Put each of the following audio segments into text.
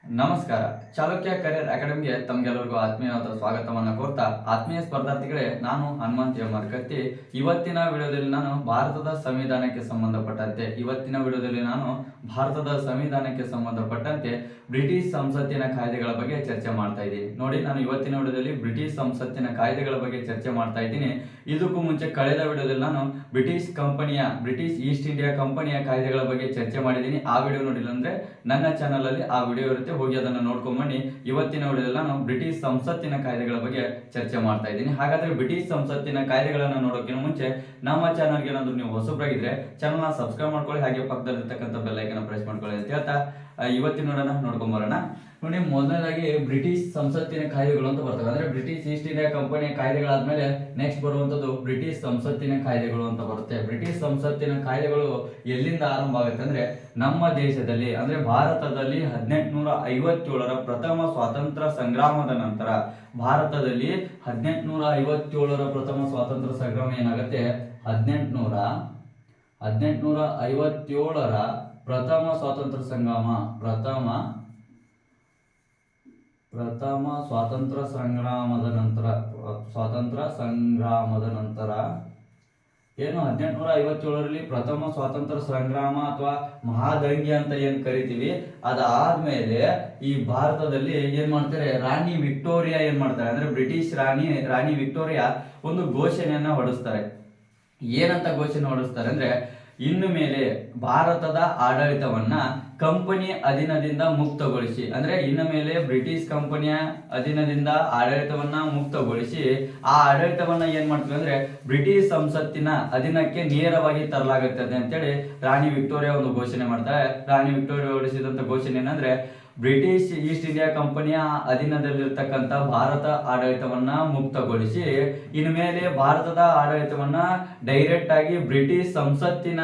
ನಮಸ್ಕಾರ. ಚಾಲುಕ್ಯ ಕರಿಯರ್ ಅಕಾಡೆಮಿಗೆ ತಮಗೆಲ್ಲರಿಗೂ ಆತ್ಮೀಯವಾದ ಸ್ವಾಗತವನ್ನು ಕೋರ್ತಾ, ಆತ್ಮೀಯ ಸ್ಪರ್ಧಾರ್ಥಿಗಳೇ, ನಾನು ಹನುಮಂತ್ ಎಂ ಕತ್ತಿ. ಇವತ್ತಿನ ವಿಡಿಯೋದಲ್ಲಿ ನಾನು ಭಾರತದ ಸಂವಿಧಾನಕ್ಕೆ ಸಂಬಂಧಪಟ್ಟಂತೆ ಬ್ರಿಟಿಷ್ ಸಂಸತ್ತಿನ ಕಾಯ್ದೆಗಳ ಬಗ್ಗೆ ಚರ್ಚೆ ಮಾಡ್ತಾ ಇದ್ದೀನಿ. ನೋಡಿ, ನಾನು ಇವತ್ತಿನ ವಿಡಿಯೋದಲ್ಲಿ ಬ್ರಿಟಿಷ್ ಸಂಸತ್ತಿನ ಕಾಯ್ದೆಗಳ ಬಗ್ಗೆ ಚರ್ಚೆ ಮಾಡ್ತಾ ಇದ್ದೀನಿ. ಇದಕ್ಕೂ ಮುಂಚೆ ಕಳೆದ ವಿಡಿಯೋದಲ್ಲಿ ನಾನು ಬ್ರಿಟಿಷ್ ಈಸ್ಟ್ ಇಂಡಿಯಾ ಕಂಪನಿಯ ಕಾಯ್ದೆಗಳ ಬಗ್ಗೆ ಚರ್ಚೆ ಮಾಡಿದ್ದೀನಿ. ಆ ವಿಡಿಯೋ ನೋಡಿಲ್ಲ ಅಂದ್ರೆ ನನ್ನ ಚಾನಲ್ ಅಲ್ಲಿ ಆ ವಿಡಿಯೋ ಇರುತ್ತೆ, ಹೋಗಿ ಅದನ್ನು ನೋಡ್ಕೊಂಡ್ ಬನ್ನಿ. ಇವತ್ತಿನ ವಿಡಿಯೋದಲ್ಲಿ ನಾನು ಬ್ರಿಟಿಷ್ ಸಂಸತ್ತಿನ ಕಾಯ್ದೆಗಳ ಬಗ್ಗೆ ಚರ್ಚೆ ಮಾಡ್ತಾ ಇದ್ದೀನಿ. ಹಾಗಾದ್ರೆ ಬ್ರಿಟಿಷ್ ಸಂಸತ್ತಿನ ಕಾಯ್ದೆಗಳನ್ನ ನೋಡೋಕ್ಕಿಂತ ಮುಂಚೆ ನಮ್ಮ ಚಾನಲ್ಗೆ ಏನಾದ್ರು ನೀವು ಹೊಸಬ್ರಾಗಿದ್ರೆ ಚಾನಲ್ನ ಸಬ್ಸ್ಕ್ರೈಬ್ ಮಾಡ್ಕೊಳ್ಳಿ, ಹಾಗೆ ಪಕ್ಕದಲ್ಲಿರ್ತಕ್ಕಂಥ ಬೆಲ್ ಐಕನ್ ಪ್ರೆಸ್ ಮಾಡ್ಕೊಳ್ಳಿ ಅಂತ ಹೇಳ್ತಾ ಇವತ್ತಿನ ನೋಡ್ಕೊಂಡ್ ಬರೋಣ. ನೋಡಿ, ಮೊದಲನೇದಾಗಿ ಬ್ರಿಟಿಷ್ ಸಂಸತ್ತಿನ ಕಾಯ್ದೆಗಳು ಅಂತ ಬರ್ತವೆ. ಅಂದ್ರೆ ಬ್ರಿಟಿಷ್ ಈಸ್ಟ್ ಇಂಡಿಯಾ ಕಂಪನಿಯ ಕಾಯ್ದೆಗಳಾದ್ಮೇಲೆ ನೆಕ್ಸ್ಟ್ ಬರುವಂತದ್ದು ಬ್ರಿಟಿಷ್ ಸಂಸತ್ತಿನ ಕಾಯ್ದೆಗಳು ಅಂತ ಬರುತ್ತೆ. ಬ್ರಿಟಿಷ್ ಸಂಸತ್ತಿನ ಕಾಯ್ದೆಗಳು ಎಲ್ಲಿಂದ ಆರಂಭ ಆಗುತ್ತೆ ಅಂದ್ರೆ ನಮ್ಮ ದೇಶದಲ್ಲಿ ಅಂದ್ರೆ ಭಾರತದಲ್ಲಿ 1857ರ ಪ್ರಥಮ ಸ್ವಾತಂತ್ರ್ಯ ಸಂಗ್ರಾಮದ ನಂತರ ಭಾರತದಲ್ಲಿ 1857ರ ಪ್ರಥಮ ಸ್ವಾತಂತ್ರ್ಯ ಸಂಗ್ರಾಮ ಏನಾಗುತ್ತೆ, 1857ರ ಪ್ರಥಮ ಸ್ವಾತಂತ್ರ್ಯ ಸಂಗ್ರಾಮ ಪ್ರಥಮ ಸ್ವಾತಂತ್ರ್ಯ ಸಂಗ್ರಾಮದ ನಂತರ ಏನು 1857ರಲ್ಲಿ ಪ್ರಥಮ ಸ್ವಾತಂತ್ರ್ಯ ಸಂಗ್ರಾಮ ಅಥವಾ ಮಹಾದಂಗೆ ಅಂತ ಏನ್ ಕರಿತೀವಿ, ಅದಾದ್ಮೇಲೆ ಈ ಭಾರತದಲ್ಲಿ ಏನ್ ಮಾಡ್ತಾರೆ, ರಾಣಿ ವಿಕ್ಟೋರಿಯಾ ಏನ್ ಮಾಡ್ತಾರೆ ಅಂದ್ರೆ ಬ್ರಿಟಿಷ್ ರಾಣಿ ವಿಕ್ಟೋರಿಯಾ ಒಂದು ಘೋಷಣೆಯನ್ನ ಹೊರಡಿಸ್ತಾರೆ. ಏನಂತ ಘೋಷಣೆ ಹೊರಡಿಸ್ತಾರೆ ಅಂದ್ರೆ, ಇನ್ನು ಮೇಲೆ ಭಾರತದ ಆಡಳಿತವನ್ನ ಕಂಪನಿ ಅಧೀನದಿಂದ ಮುಕ್ತಗೊಳಿಸಿ, ಅಂದ್ರೆ ಇನ್ನು ಮೇಲೆ ಬ್ರಿಟಿಷ್ ಕಂಪನಿಯ ಅಧೀನದಿಂದ ಆಡಳಿತವನ್ನ ಮುಕ್ತಗೊಳಿಸಿ ಆ ಆಡಳಿತವನ್ನ ಏನ್ ಮಾಡ್ತೀವಿ ಅಂದ್ರೆ ಬ್ರಿಟಿಷ್ ಸಂಸತ್ತಿನ ಅಧೀನಕ್ಕೆ ನೇರವಾಗಿ ತರಲಾಗುತ್ತದೆ ಅಂತೇಳಿ ರಾಣಿ ವಿಕ್ಟೋರಿಯಾ ಒಂದು ಘೋಷಣೆ ಮಾಡ್ತಾರೆ. ರಾಣಿ ವಿಕ್ಟೋರಿಯಾ ಹೊರಡಿಸಿದಂತ ಘೋಷಣೆ ಏನಂದ್ರೆ, ಬ್ರಿಟಿಷ್ ಈಸ್ಟ್ ಇಂಡಿಯಾ ಕಂಪನಿಯ ಅಧೀನದಲ್ಲಿರ್ತಕ್ಕಂಥ ಭಾರತ ಆಡಳಿತವನ್ನ ಮುಕ್ತಗೊಳಿಸಿ ಇನ್ನು ಮೇಲೆ ಭಾರತದ ಆಡಳಿತವನ್ನ ಡೈರೆಕ್ಟ್ ಆಗಿ ಬ್ರಿಟಿಷ್ ಸಂಸತ್ತಿನ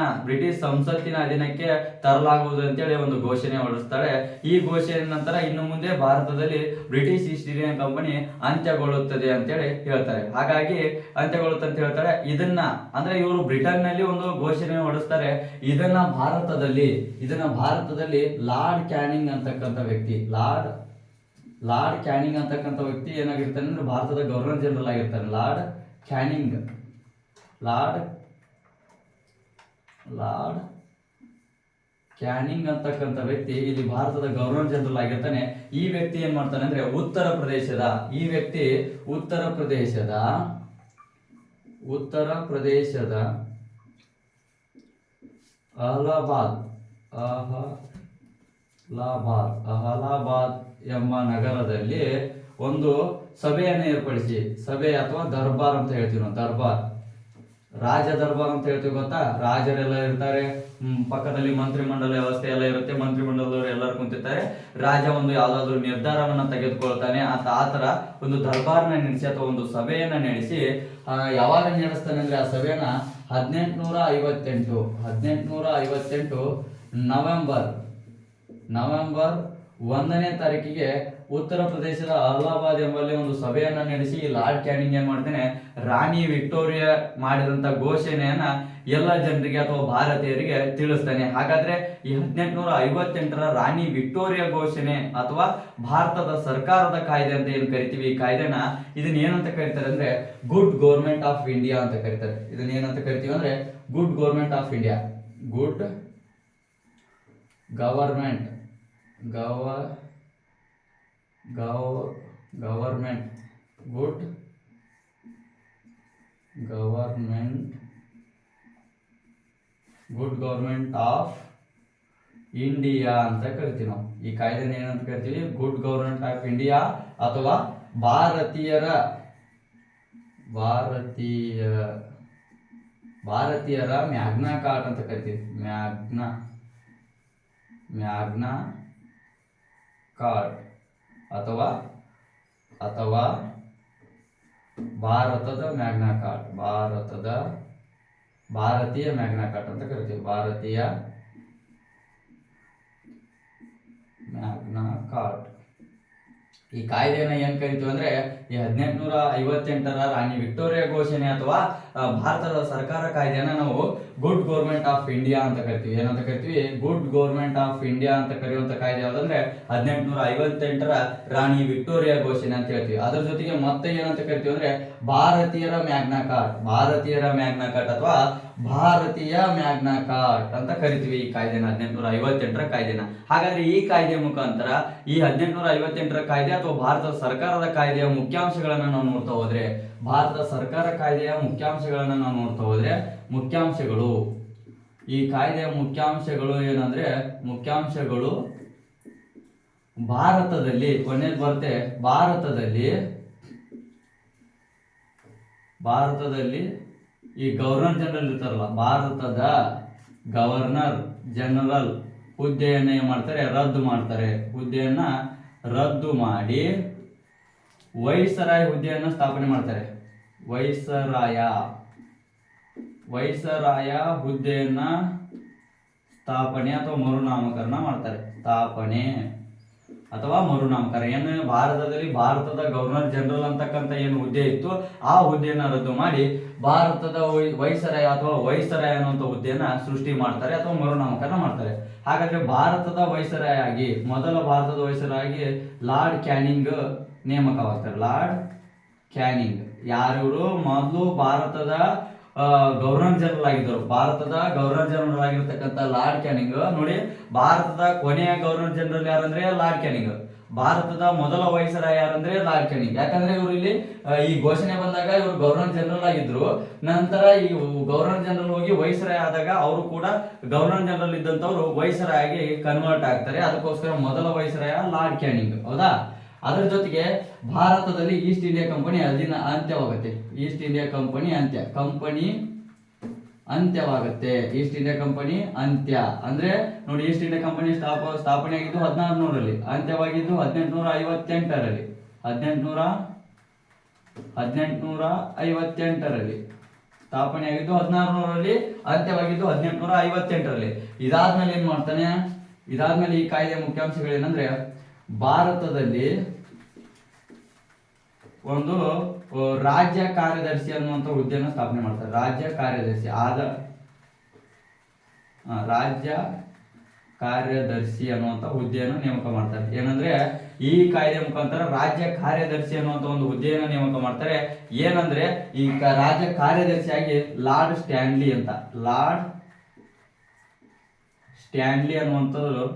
ಅಧೀನಕ್ಕೆ ತರಲಾಗುವುದು ಅಂತೇಳಿ ಒಂದು ಘೋಷಣೆ ಹೊರಡಿಸ್ತಾರೆ. ಈ ಘೋಷಣೆ ನಂತರ ಇನ್ನು ಮುಂದೆ ಭಾರತದಲ್ಲಿ ಬ್ರಿಟಿಷ್ ಈಸ್ಟ್ ಇಂಡಿಯಾ ಕಂಪನಿ ಅಂತ್ಯಗೊಳ್ಳುತ್ತದೆ ಅಂತೇಳಿ ಹೇಳ್ತಾರೆ. ಹಾಗಾಗಿ ಅಂತ್ಯಗೊಳ್ಳುತ್ತೆ ಅಂತ ಹೇಳ್ತಾರೆ. ಇದನ್ನ ಅಂದ್ರೆ ಇವರು ಬ್ರಿಟನ್ ನಲ್ಲಿ ಒಂದು ಘೋಷಣೆ ಹೊರಡಿಸ್ತಾರೆ. ಇದನ್ನ ಭಾರತದಲ್ಲಿ ಲಾರ್ಡ್ ಕ್ಯಾನಿಂಗ್ ಅಂತಕ್ಕಂಥ ವ್ಯಕ್ತಿ ಏನಾಗಿರ್ತಾನೆ ಅಂದ್ರೆ ಭಾರತದ ಗವರ್ನರ್ ಜನರಲ್ ಆಗಿರ್ತಾನೆ. ಲಾರ್ಡ್ ಕ್ಯಾನಿಂಗ್ ಅಂತಕ್ಕಂಥ ವ್ಯಕ್ತಿ ಇಲ್ಲಿ ಭಾರತದ ಗವರ್ನರ್ ಜನರಲ್ ಆಗಿರ್ತಾನೆ. ಈ ವ್ಯಕ್ತಿ ಏನ್ ಮಾಡ್ತಾನೆ ಅಂದ್ರೆ ಉತ್ತರ ಪ್ರದೇಶದ ಅಲಹಾಬಾದ್ ಎಂಬ ನಗರದಲ್ಲಿ ಒಂದು ಸಭೆಯನ್ನು ಏರ್ಪಡಿಸಿ, ಸಭೆ ಅಥವಾ ದರ್ಬಾರ್ ಅಂತ ಹೇಳ್ತೀವಿ ನಾವು. ರಾಜ ದರ್ಬಾರ್ ಅಂತ ಹೇಳ್ತೀವಿ, ಗೊತ್ತಾ? ರಾಜರೆಲ್ಲ ಇರ್ತಾರೆ, ಪಕ್ಕದಲ್ಲಿ ಮಂತ್ರಿಮಂಡಲ ವ್ಯವಸ್ಥೆ ಎಲ್ಲ ಇರುತ್ತೆ, ಮಂತ್ರಿಮಂಡಲದವರು ಎಲ್ಲರೂ ಕುಂತಿರ್ತಾರೆ. ರಾಜ ಒಂದು ಯಾವ್ದಾದ್ರು ನಿರ್ಧಾರವನ್ನ ತೆಗೆದುಕೊಳ್ತಾನೆ, ಆತರ ಒಂದು ದರ್ಬಾರ್ನ ನಡೆಸಿ ಅಥವಾ ಒಂದು ಸಭೆಯನ್ನ ನಡೆಸಿ ಯಾವಾಗ ನಡೆಸ್ತಾನೆ ಅಂದ್ರೆ ಆ ಸಭೆಯನ್ನ 1858 ನವೆಂಬರ್ 1ನೇ ತಾರೀಕಿಗೆ ಉತ್ತರ ಪ್ರದೇಶದ ಅಲಹಾಬಾದ್ ಎಂಬಲ್ಲಿ ಒಂದು ಸಭೆಯನ್ನ ನಡೆಸಿ ಲಾರ್ಡ್ ಕ್ಯಾನಿಂಗ್ ಏನ್ ಮಾಡ್ತಾನೆ, ರಾಣಿ ವಿಕ್ಟೋರಿಯಾ ಮಾಡಿದಂತ ಘೋಷಣೆಯನ್ನ ಎಲ್ಲ ಜನರಿಗೆ ಅಥವಾ ಭಾರತೀಯರಿಗೆ ತಿಳಿಸ್ತಾನೆ. ಹಾಗಾದ್ರೆ ಈ 1858ರ ರಾಣಿ ವಿಕ್ಟೋರಿಯಾ ಘೋಷಣೆ ಅಥವಾ ಭಾರತದ ಸರ್ಕಾರದ ಕಾಯ್ದೆ ಅಂತ ಏನ್ ಕರಿತೀವಿ, ಈ ಕಾಯ್ದೆನ ಇದನ್ನ ಏನಂತ ಕರೀತಾರೆ ಅಂದ್ರೆ ಗುಡ್ ಗವರ್ಮೆಂಟ್ ಆಫ್ ಇಂಡಿಯಾ ಅಂತ ಕರೀತಾರೆ. ಇದನ್ನ ಏನಂತ ಕರಿತೀವಿ ಅಂದ್ರೆ good government of India, good government of India ಅಂತ ಕರಿತೀವಿ ನಾವು. ಈ ಕಾಯ್ದೆನ ಏನಂತ ಕರಿತೀವಿ, ಗುಡ್ ಗವರ್ಮೆಂಟ್ ಆಫ್ ಇಂಡಿಯಾ ಅಥವಾ ಭಾರತೀಯರ ಮ್ಯಾಗ್ನಾ ಕಾರ್ಟ್ ಅಂತ ಕರಿತೀವಿ. ಮ್ಯಾಗ್ನಾ ಕಾರ್ಟ್ ಅಥವಾ ಭಾರತದ ಮ್ಯಾಗ್ನಾ ಕಾರ್ಟ್, ಭಾರತೀಯ ಮ್ಯಾಗ್ನಾ ಕಾರ್ಟ್ ಅಂತ ಕರಿತೀವಿ. ಭಾರತೀಯ ಮ್ಯಾಗ್ನಾ ಕಾರ್ಟ್. ಈ ಕಾಯ್ದೆನ ಏನ್ ಕರಿತೀವಿ ಅಂದ್ರೆ ಈ 1858ರ ರಾಣಿ ವಿಕ್ಟೋರಿಯಾ ಘೋಷಣೆ ಅಥವಾ ಭಾರತದ ಸರ್ಕಾರ ಕಾಯ್ದೆಯನ್ನ ನಾವು ಗುಡ್ ಗೌರ್ಮೆಂಟ್ ಆಫ್ ಇಂಡಿಯಾ ಅಂತ ಕರಿತೀವಿ. ಏನಂತ ಕರಿತೀವಿ? ಗುಡ್ ಗೌರ್ಮೆಂಟ್ ಆಫ್ ಇಂಡಿಯಾ ಅಂತ ಕರೆಯುವಂತ ಕಾಯ್ದೆ ಯಾವ್ದಂದ್ರೆ 1858ರ ರಾಣಿ ವಿಕ್ಟೋರಿಯಾ ಘೋಷಣೆ ಅಂತ ಹೇಳ್ತೀವಿ. ಅದ್ರ ಜೊತೆಗೆ ಮತ್ತೆ ಏನಂತ ಕರಿತೀವಿ ಅಂದ್ರೆ ಭಾರತೀಯರ ಮ್ಯಾಗ್ನಾ ಕಾರ್ಟ್, ಭಾರತೀಯರ ಮ್ಯಾಗ್ನಾ ಕಾರ್ಟ್ ಅಥವಾ ಭಾರತೀಯ ಮ್ಯಾಗ್ನಾ ಕಾರ್ಟ್ ಅಂತ ಕರಿತೀವಿ ಈ ಕಾಯ್ದೆನ, 1858ರ ಕಾಯ್ದೆನ. ಹಾಗಾದ್ರೆ ಈ ಕಾಯ್ದೆ ಮುಖಾಂತರ ಈ 1858ರ ಕಾಯ್ದೆ ಅಥವಾ ಭಾರತ ಸರ್ಕಾರದ ಕಾಯ್ದೆಯ ಮುಖ್ಯಾಂಶಗಳನ್ನ ನಾವು ನೋಡ್ತಾ ಹೋದ್ರೆ, ಭಾರತ ಸರ್ಕಾರ ಕಾಯ್ದೆಯ ಮುಖ್ಯಾಂಶಗಳನ್ನ ನಾವು ನೋಡ್ತಾ ಹೋದ್ರೆ, ಮುಖ್ಯಾಂಶಗಳು, ಈ ಕಾಯ್ದೆಯ ಮುಖ್ಯಾಂಶಗಳು ಏನಂದ್ರೆ, ಮುಖ್ಯಾಂಶಗಳು ಭಾರತದಲ್ಲಿ ಕೊನೆಗೆ ಬರುತ್ತೆ, ಭಾರತದಲ್ಲಿ ಈ ಗವರ್ನರ್ ಜನರಲ್ ಇರ್ತಾರಲ್ಲ, ಭಾರತದ ಗವರ್ನರ್ ಜನರಲ್ ಹುದ್ದೆಯನ್ನ ಏನ್ ಮಾಡ್ತಾರೆ? ರದ್ದು ಮಾಡ್ತಾರೆ. ಹುದ್ದೆಯನ್ನ ರದ್ದು ಮಾಡಿ ವೈಸರಾಯ್ ಹುದ್ದೆಯನ್ನ ಸ್ಥಾಪನೆ ಮಾಡ್ತಾರೆ. ವೈಸರಾಯ ಹುದ್ದೆಯನ್ನ ಸ್ಥಾಪನೆ ಅಥವಾ ಮರುನಾಮಕರಣ ಮಾಡ್ತಾರೆ. ಸ್ಥಾಪನೆ ಅಥವಾ ಮರುನಾಮಕರಣ. ಏನು ಭಾರತದಲ್ಲಿ ಭಾರತದ ಗವರ್ನರ್ ಜನರಲ್ ಅಂತಕ್ಕಂಥ ಏನು ಹುದ್ದೆ ಇತ್ತು ಆ ಹುದ್ದೆಯನ್ನ ರದ್ದು ಮಾಡಿ ಭಾರತದ ವೈಸರಾಯ ಅಥವಾ ವೈಸರಾಯ ಅನ್ನುವಂಥ ಹುದ್ದೆಯನ್ನ ಸೃಷ್ಟಿ ಮಾಡ್ತಾರೆ ಅಥವಾ ಮರುನಾಮಕರಣ ಮಾಡ್ತಾರೆ. ಹಾಗಾದ್ರೆ ಭಾರತದ ವೈಸರಾಯ ಆಗಿ, ಮೊದಲ ಭಾರತದ ವೈಸರಾಯ ಆಗಿ ಲಾರ್ಡ್ ಕ್ಯಾನಿಂಗ್ ನೇಮಕವಾಗ್ತಾರೆ. ಲಾರ್ಡ್ ಕ್ಯಾನಿಂಗ್ ಯಾರು ಮೊದಲು ಭಾರತದ ಗವರ್ನರ್ ಜನರಲ್ ಆಗಿದ್ದರು. ಭಾರತದ ಗವರ್ನರ್ ಜನರಲ್ ಆಗಿರ್ತಕ್ಕಂಥ ಲಾರ್ಡ್ ಕ್ಯಾನಿಂಗ್ ನೋಡಿ, ಭಾರತದ ಕೊನೆಯ ಗವರ್ನರ್ ಜನರಲ್ ಯಾರಂದ್ರೆ ಲಾರ್ಡ್ ಕ್ಯಾನಿಂಗ್, ಭಾರತದ ಮೊದಲ ವೈಸರಾಯ ಯಾರಂದ್ರೆ ಲಾರ್ಡ್ ಕ್ಯಾನಿಂಗ್. ಯಾಕಂದ್ರೆ ಇವರು ಇಲ್ಲಿ ಈ ಘೋಷಣೆ ಬಂದಾಗ ಇವರು ಗವರ್ನರ್ ಜನರಲ್ ಆಗಿದ್ರು, ನಂತರ ಈ ಗವರ್ನರ್ ಜನರಲ್ ಹೋಗಿ ವೈಸರಾಯ ಆದಾಗ ಅವರು ಕೂಡ ಗವರ್ನರ್ ಜನರಲ್ ಇದ್ದಂತವ್ರು ವೈಸರಾಯ ಆಗಿ ಕನ್ವರ್ಟ್ ಆಗ್ತಾರೆ. ಅದಕ್ಕೋಸ್ಕರ ಮೊದಲ ವೈಸರಾಯ ಲಾರ್ಡ್ ಕ್ಯಾನಿಂಗ್, ಹೌದಾ? ಅದರ ಜೊತೆಗೆ ಭಾರತದಲ್ಲಿ ಈಸ್ಟ್ ಇಂಡಿಯಾ ಕಂಪನಿ ಅಂತ್ಯವಾಗುತ್ತೆ. ಈಸ್ಟ್ ಇಂಡಿಯಾ ಕಂಪನಿ ಅಂತ್ಯವಾಗುತ್ತೆ. ಈಸ್ಟ್ ಇಂಡಿಯಾ ಕಂಪನಿ ಅಂತ್ಯ ಅಂದ್ರೆ ನೋಡಿ, ಈಸ್ಟ್ ಇಂಡಿಯಾ ಕಂಪನಿ ಸ್ಥಾಪನೆ ಆಗಿದ್ದು 1600ರಲ್ಲಿ, ಅಂತ್ಯವಾಗಿದ್ದು 1858ರಲ್ಲಿ. 1858ರಲ್ಲಿ ಸ್ಥಾಪನೆ ಆಗಿದ್ದು 1600ರಲ್ಲಿ, ಅಂತ್ಯವಾಗಿದ್ದು 1858ರಲ್ಲಿ. ಇದಾದ್ಮೇಲೆ ಏನ್ ಮಾಡ್ತಾನೆ? ಇದಾದ್ಮೇಲೆ ಈ ಕಾಯ್ದೆ ಮುಖ್ಯಾಂಶಗಳೇನಂದ್ರೆ, ಭಾರತದಲ್ಲಿ ಒಂದು ರಾಜ್ಯ ಕಾರ್ಯದರ್ಶಿ ಅನ್ನುವಂಥ ಹುದ್ದೆಯನ್ನು ಸ್ಥಾಪನೆ ಮಾಡ್ತಾರೆ. ರಾಜ್ಯ ಕಾರ್ಯದರ್ಶಿ ಅನ್ನುವಂಥ ಹುದ್ದೆಯನ್ನು ನೇಮಕ ಮಾಡ್ತಾರೆ. ಏನಂದ್ರೆ ಈ ಕಾಯ್ದೆ ಮುಖಾಂತರ ರಾಜ್ಯ ಕಾರ್ಯದರ್ಶಿ ಅನ್ನುವಂಥ ಒಂದು ಹುದ್ದೆಯನ್ನು ನೇಮಕ ಮಾಡ್ತಾರೆ. ಏನಂದ್ರೆ ಈ ರಾಜ್ಯ ಕಾರ್ಯದರ್ಶಿಯಾಗಿ ಲಾರ್ಡ್ ಸ್ಟ್ಯಾನ್ಲಿ ಅನ್ನುವಂಥದ್ದು,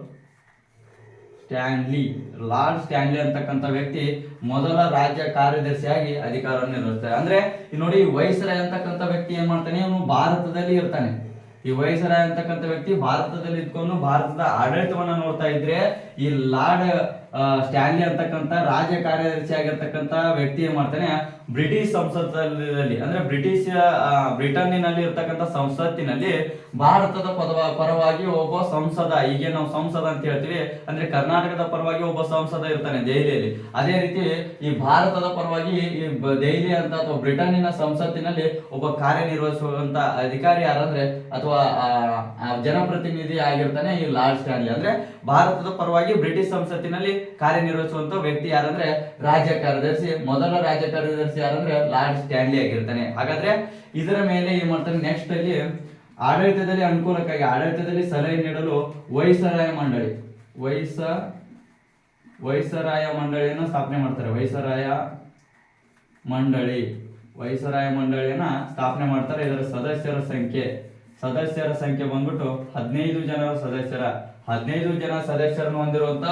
ಲಾರ್ಡ್ ಸ್ಟ್ಯಾನ್ಲಿ ಅಂತಕ್ಕಂಥ ವ್ಯಕ್ತಿ ಮೊದಲ ರಾಜ್ಯ ಕಾರ್ಯದರ್ಶಿಯಾಗಿ ಅಧಿಕಾರವನ್ನು ನಿರ್ವಹಿಸ್ತಾರೆ. ಅಂದ್ರೆ ನೋಡಿ, ವೈಸರಾಯ್ ಅಂತಕ್ಕಂಥ ವ್ಯಕ್ತಿ ಏನ್ ಮಾಡ್ತಾನೆ? ಅವನು ಭಾರತದಲ್ಲಿ ಇರ್ತಾನೆ. ಈ ವೈಸರಾಯ್ ಅಂತಕ್ಕಂಥ ವ್ಯಕ್ತಿ ಭಾರತದಲ್ಲಿ ಇದ್ಕೊಂಡು ಭಾರತದ ಆಡಳಿತವನ್ನ ನೋಡ್ತಾ ಇದ್ರೆ, ಈ ಲಾರ್ಡ್ ಸ್ಟ್ಯಾನ್ಲಿ ಅಂತಕ್ಕಂಥ ರಾಜ್ಯ ಕಾರ್ಯದರ್ಶಿ ಆಗಿರ್ತಕ್ಕಂಥ ವ್ಯಕ್ತಿ ಏನ್ ಮಾಡ್ತಾನೆ? ಬ್ರಿಟಿಷ್ ಸಂಸತ್ತಿನಲ್ಲಿ ಅಂದ್ರೆ ಬ್ರಿಟನ್ನಿನಲ್ಲಿ ಇರ್ತಕ್ಕಂಥ ಸಂಸತ್ತಿನಲ್ಲಿ ಭಾರತದ ಪರವಾಗಿ ಒಬ್ಬ ಸಂಸದ, ಈಗ ನಾವು ಸಂಸದ ಅಂತ ಹೇಳ್ತೀವಿ, ಅಂದ್ರೆ ಕರ್ನಾಟಕದ ಪರವಾಗಿ ಒಬ್ಬ ಸಂಸದ ಇರ್ತಾನೆ ದೆಹಲಿಯಲ್ಲಿ. ಅದೇ ರೀತಿ ಈ ಭಾರತದ ಪರವಾಗಿ ಈ ದೆಹಲಿ ಅಂತ ಅಥವಾ ಬ್ರಿಟನ್ನಿನ ಸಂಸತ್ತಿನಲ್ಲಿ ಒಬ್ಬ ಕಾರ್ಯನಿರ್ವಹಿಸುವಂತ ಅಧಿಕಾರಿ ಯಾರಂದ್ರೆ ಅಥವಾ ಜನಪ್ರತಿನಿಧಿ ಆಗಿರ್ತಾನೆ ಈ ಲಾರ್ಡ್ ಸ್ಟ್ಯಾನ್ಲಿ. ಅಂದ್ರೆ ಭಾರತದ ಪರವಾಗಿ ಬ್ರಿಟಿಷ್ ಸಂಸತ್ತಿನಲ್ಲಿ ಕಾರ್ಯನಿರ್ವಹಿಸುವಂತ ವ್ಯಕ್ತಿ ಯಾರಂದ್ರೆ ರಾಜ್ಯ ಕಾರ್ಯದರ್ಶಿ. ಮೊದಲ ರಾಜ್ಯ ಕಾರ್ಯದರ್ಶಿ ಯಾರಂದ್ರೆ ಲಾರ್ಡ್ ಸ್ಟ್ಯಾನ್ಲಿ ಆಗಿರ್ತಾನೆ. ಹಾಗಾದ್ರೆ ಇದರ ಮೇಲೆ ಏನ್ ಮಾಡ್ತಾನೆ? ನೆಕ್ಸ್ಟ್ ಅಲ್ಲಿ ಆಡಳಿತದಲ್ಲಿ ಅನುಕೂಲಕ್ಕಾಗಿ ಆಡಳಿತದಲ್ಲಿ ಸಲಹೆ ನೀಡಲು ವೈಸರಾಯ ಮಂಡಳಿಯನ್ನು ಸ್ಥಾಪನೆ ಮಾಡ್ತಾರೆ. ವೈಸರಾಯ ಮಂಡಳಿಯನ್ನ ಸ್ಥಾಪನೆ ಮಾಡ್ತಾರೆ. ಇದರ ಸದಸ್ಯರ ಸಂಖ್ಯೆ ಬಂದ್ಬಿಟ್ಟು 15 ಜನ ಸದಸ್ಯರನ್ನು ಹೊಂದಿರುವಂತ